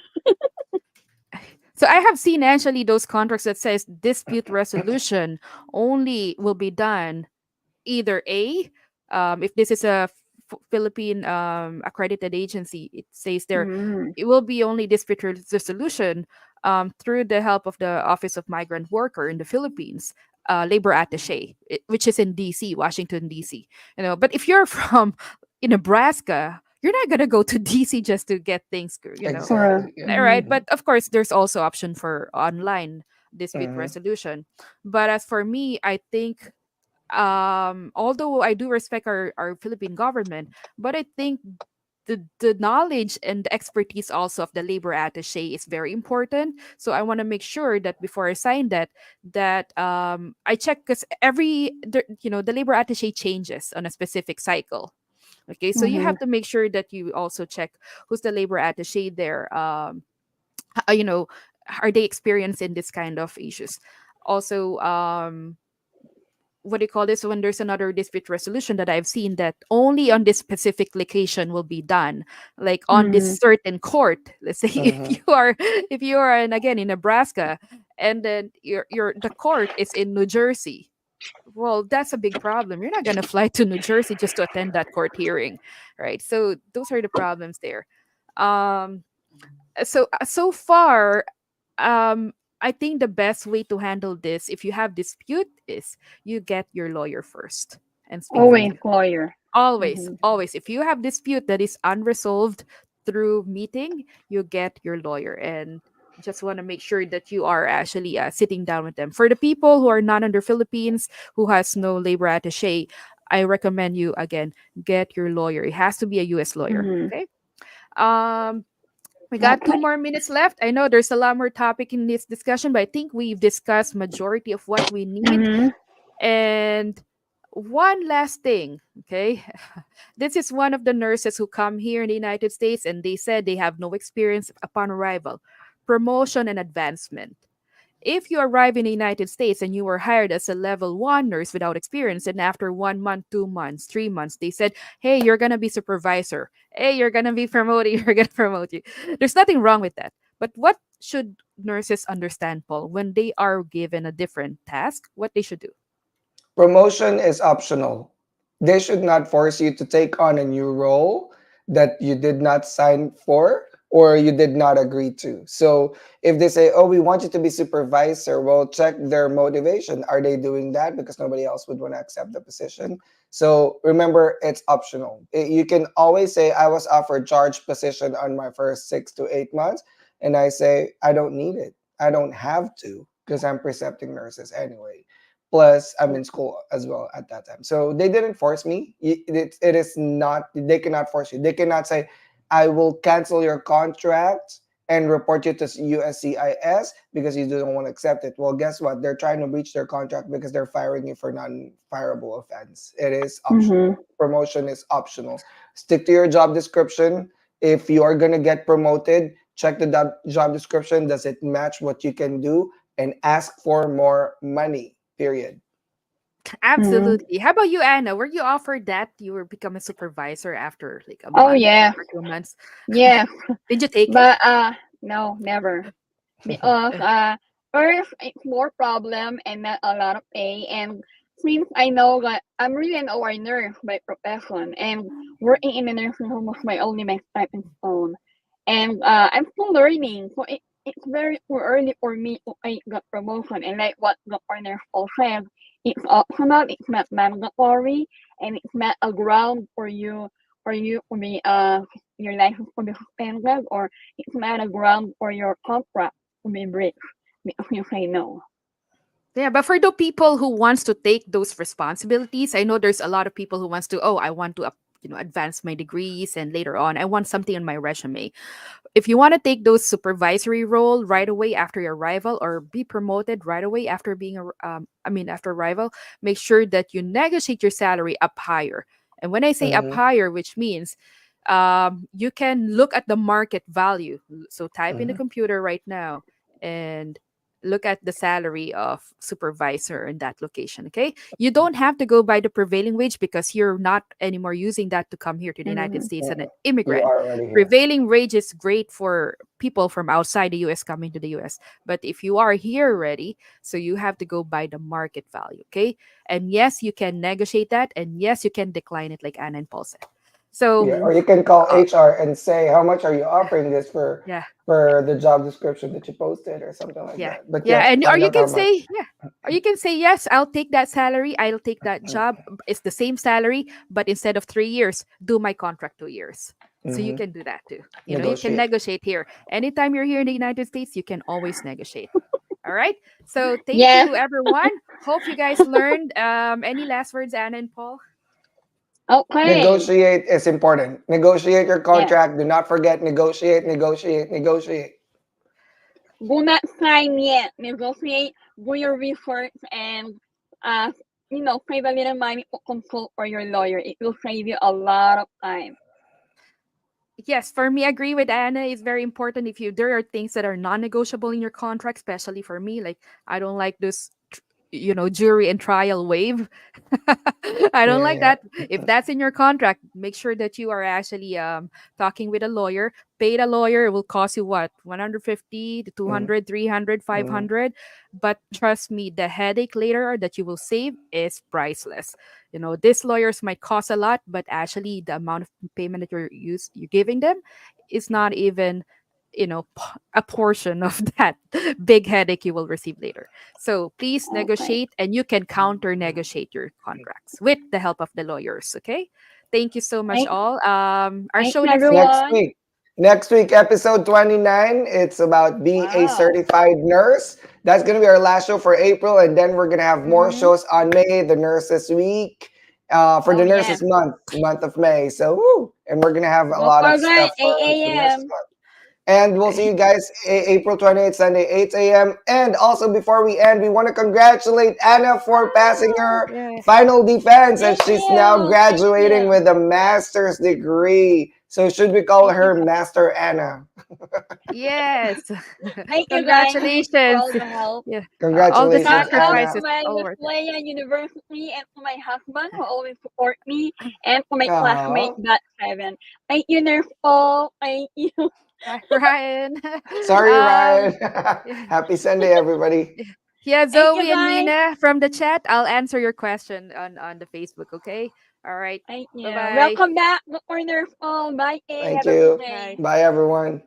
So I have seen actually those contracts that says dispute resolution only will be done either A, if this is a Philippine accredited agency, it says there Mm-hmm. it will be only dispute resolution through the help of the Office of Migrant Worker in the Philippines, labor attaché, which is in DC, Washington DC. You know, but if you're from in Nebraska, you're not gonna go to DC just to get things, you know, Exactly. Yeah. right? Mm-hmm. But of course, there's also option for online dispute Mm-hmm. resolution. But as for me, I think although I do respect our Philippine government, but I think the knowledge and the expertise also of the labor attaché is very important. So I want to make sure that before I sign that I check because the labor attaché changes on a specific cycle. Okay, so you Mm-hmm. have to make sure that you also check who's the labor attaché there. You know, are they experiencing this kind of issues? Also, what do you call this, when there's another dispute resolution that I've seen that only on this specific location will be done, like on this Mm-hmm. certain court. Let's say Mm-hmm. if you are in, again, in Nebraska, and then your the court is in New Jersey. Well, that's a big problem. You're not gonna fly to New Jersey just to attend that court hearing, right? So those are the problems there. Um, so far, I think the best way to handle this, if you have dispute, is you get your lawyer first and speak with Always him. lawyer. Always, Mm-hmm. always. If you have dispute that is unresolved through meeting, you get your lawyer, and just want to make sure that you are actually sitting down with them. For the people who are not under Philippines, who has no labor attaché, I recommend you again get your lawyer. It has to be a U.S. lawyer. Mm-hmm. Okay. Um, we got two Okay. more minutes left. I know there's a lot more topic in this discussion, but I think we've discussed majority of what we need. Mm-hmm. And one last thing, okay? This is one of the nurses who come here in the United States and they said they have no experience upon arrival. Promotion and advancement. If you arrive in the United States and you were hired as a level one nurse without experience, and after 1 month, 2 months, 3 months, they said, hey, you're going to be supervisor. Hey, you're going to be promoted. You're going to promote you. There's nothing wrong with that. But what should nurses understand, Paul, when they are given a different task, what they should do? Promotion is optional. They should not force you to take on a new role that you did not sign for or you did not agree to. So if they say, oh, we want you to be supervisor, well, check their motivation. Are they doing that because nobody else would want to accept the position? So remember, it's optional. You can always say, I was offered charge position on my first 6 to 8 months. And I say, I don't need it. I don't have to because I'm precepting nurses anyway. Plus, I'm in school as well at that time. So they didn't force me. It is not, they cannot force you. They cannot say, I will cancel your contract and report you to USCIS because you don't want to accept it. Well, guess what? They're trying to breach their contract because they're firing you for non-fireable offense. It is Mm-hmm. optional. Promotion is optional. Stick to your job description. If you are going to get promoted, check the job description. Does it match what you can do? And ask for more money. Period. Mm-hmm. Absolutely. How about you, Anna? Were you offered that you were become a supervisor after like a Oh month yeah. or 2 months? Yeah. Did you take it? But no, never. Because First, it's more problem and not a lot of pay. And since I know that I'm really an OR nurse by profession, and working in a nursing home was my only my stepping stone. And I'm still learning, so it's very too early for me to take the promotion. And like what the nurse Paul said, it's optional, it's not mandatory, and it's not a ground for you to be your license to be suspended, or it's not a ground for your contract to be breached because you say no. Yeah, but for the people who wants to take those responsibilities, I know there's a lot of people who wants to, oh, I want to advance my degrees, and later on I want something on my resume. If you want to take those supervisory role right away after your arrival, or be promoted right away after being after arrival, make sure that you negotiate your salary up higher. And when I say up Mm-hmm. higher, which means you can look at the market value. So type in the Mm-hmm. computer right now and look at the salary of supervisor in that location. Okay, you don't have to go by the prevailing wage, because you're not anymore using that to come here to the United Mm-hmm. States as Mm-hmm. an You immigrant. are already here. Prevailing wage is great for people from outside the US coming to the US, but if you are here already, so you have to go by the market value. Okay, and yes, you can negotiate that, and yes, you can decline it, like Anna and Paul said. So Yeah, or Mm-hmm. you can call uh, HR and say how much are you offering this yeah. for the job description that you posted or something like Yeah. that. But Yeah. yeah, And or find you out how can much. say, yeah. Or you can say, yes, I'll take that salary. I'll take that job. It's the same salary, but instead of 3 years, do my contract 2 years. So you Mm-hmm. can do that too. You can Negotiate. negotiate here. Anytime you're here in the United States, you can always negotiate. All right. So thank Yes. you, everyone. Hope you guys learned. Any last words, Anna and Paul? Okay. Negotiate is important. Negotiate your Yes. contract. Do not forget negotiate, negotiate, negotiate. Do not sign yet. Negotiate. Do your research and uh save a little money to consult for your lawyer. It will save you a lot of time. Yes, for me, I agree with Anna. It's very important. If you there are things that are non-negotiable in your contract, especially for me, like I don't like this, jury and trial waive. I don't Yeah, like yeah. that. If that's in your contract, make sure that you are actually talking with a lawyer. Paid a lawyer, it will cost you what, 150 to Mm, 200, 300, five mm, hundred. But trust me, the headache later that you will save is priceless. These lawyers might cost a lot, but actually the amount of payment that you're giving them is not even a portion of that big headache you will receive later. So please Okay. negotiate, and you can counter negotiate your contracts with the help of the lawyers. Okay. Thank you so much, Thanks, all. Our thanks show next week. Next everyone. week. Next week, episode 29. It's about be a Wow. certified nurse. That's going to be our last show for April. And then we're going to have more Mm-hmm. shows on May, the Nurses Week, for Oh the yeah. Nurses Month of May. So, woo, and we're going to have a Don't lot of stuff forget for 8 the Nurses a.m. Month. And we'll see you guys April 28th, Sunday, 8 a.m. And also, before we end, we want to congratulate Anna for passing Wow. her Yeah. final defense, and Thank she's now you. Thank graduating you. with a master's degree. So, should we call Thank you. her Master Anna? Yes. Thank you guys. Thanks for Congratulations. all the help. Yeah. All the Congratulations, Shout out Anna. to sacrifices, my all Miss worth it. Leia University and to my husband who always support me, and to my classmate Aw. that Kevin. Thank you, Nurse Paul. Thank you. Ryan. Sorry, um, Ryan. Happy Sunday, everybody. yeah, Thank you Zoe and guys. Mina from the chat. I'll answer your question on the Facebook. Okay. All right. Thank you. Bye bye. Welcome back. Good morning, Nurse Paul. Bye. Thank Have a good you. Bye. day. Bye, everyone.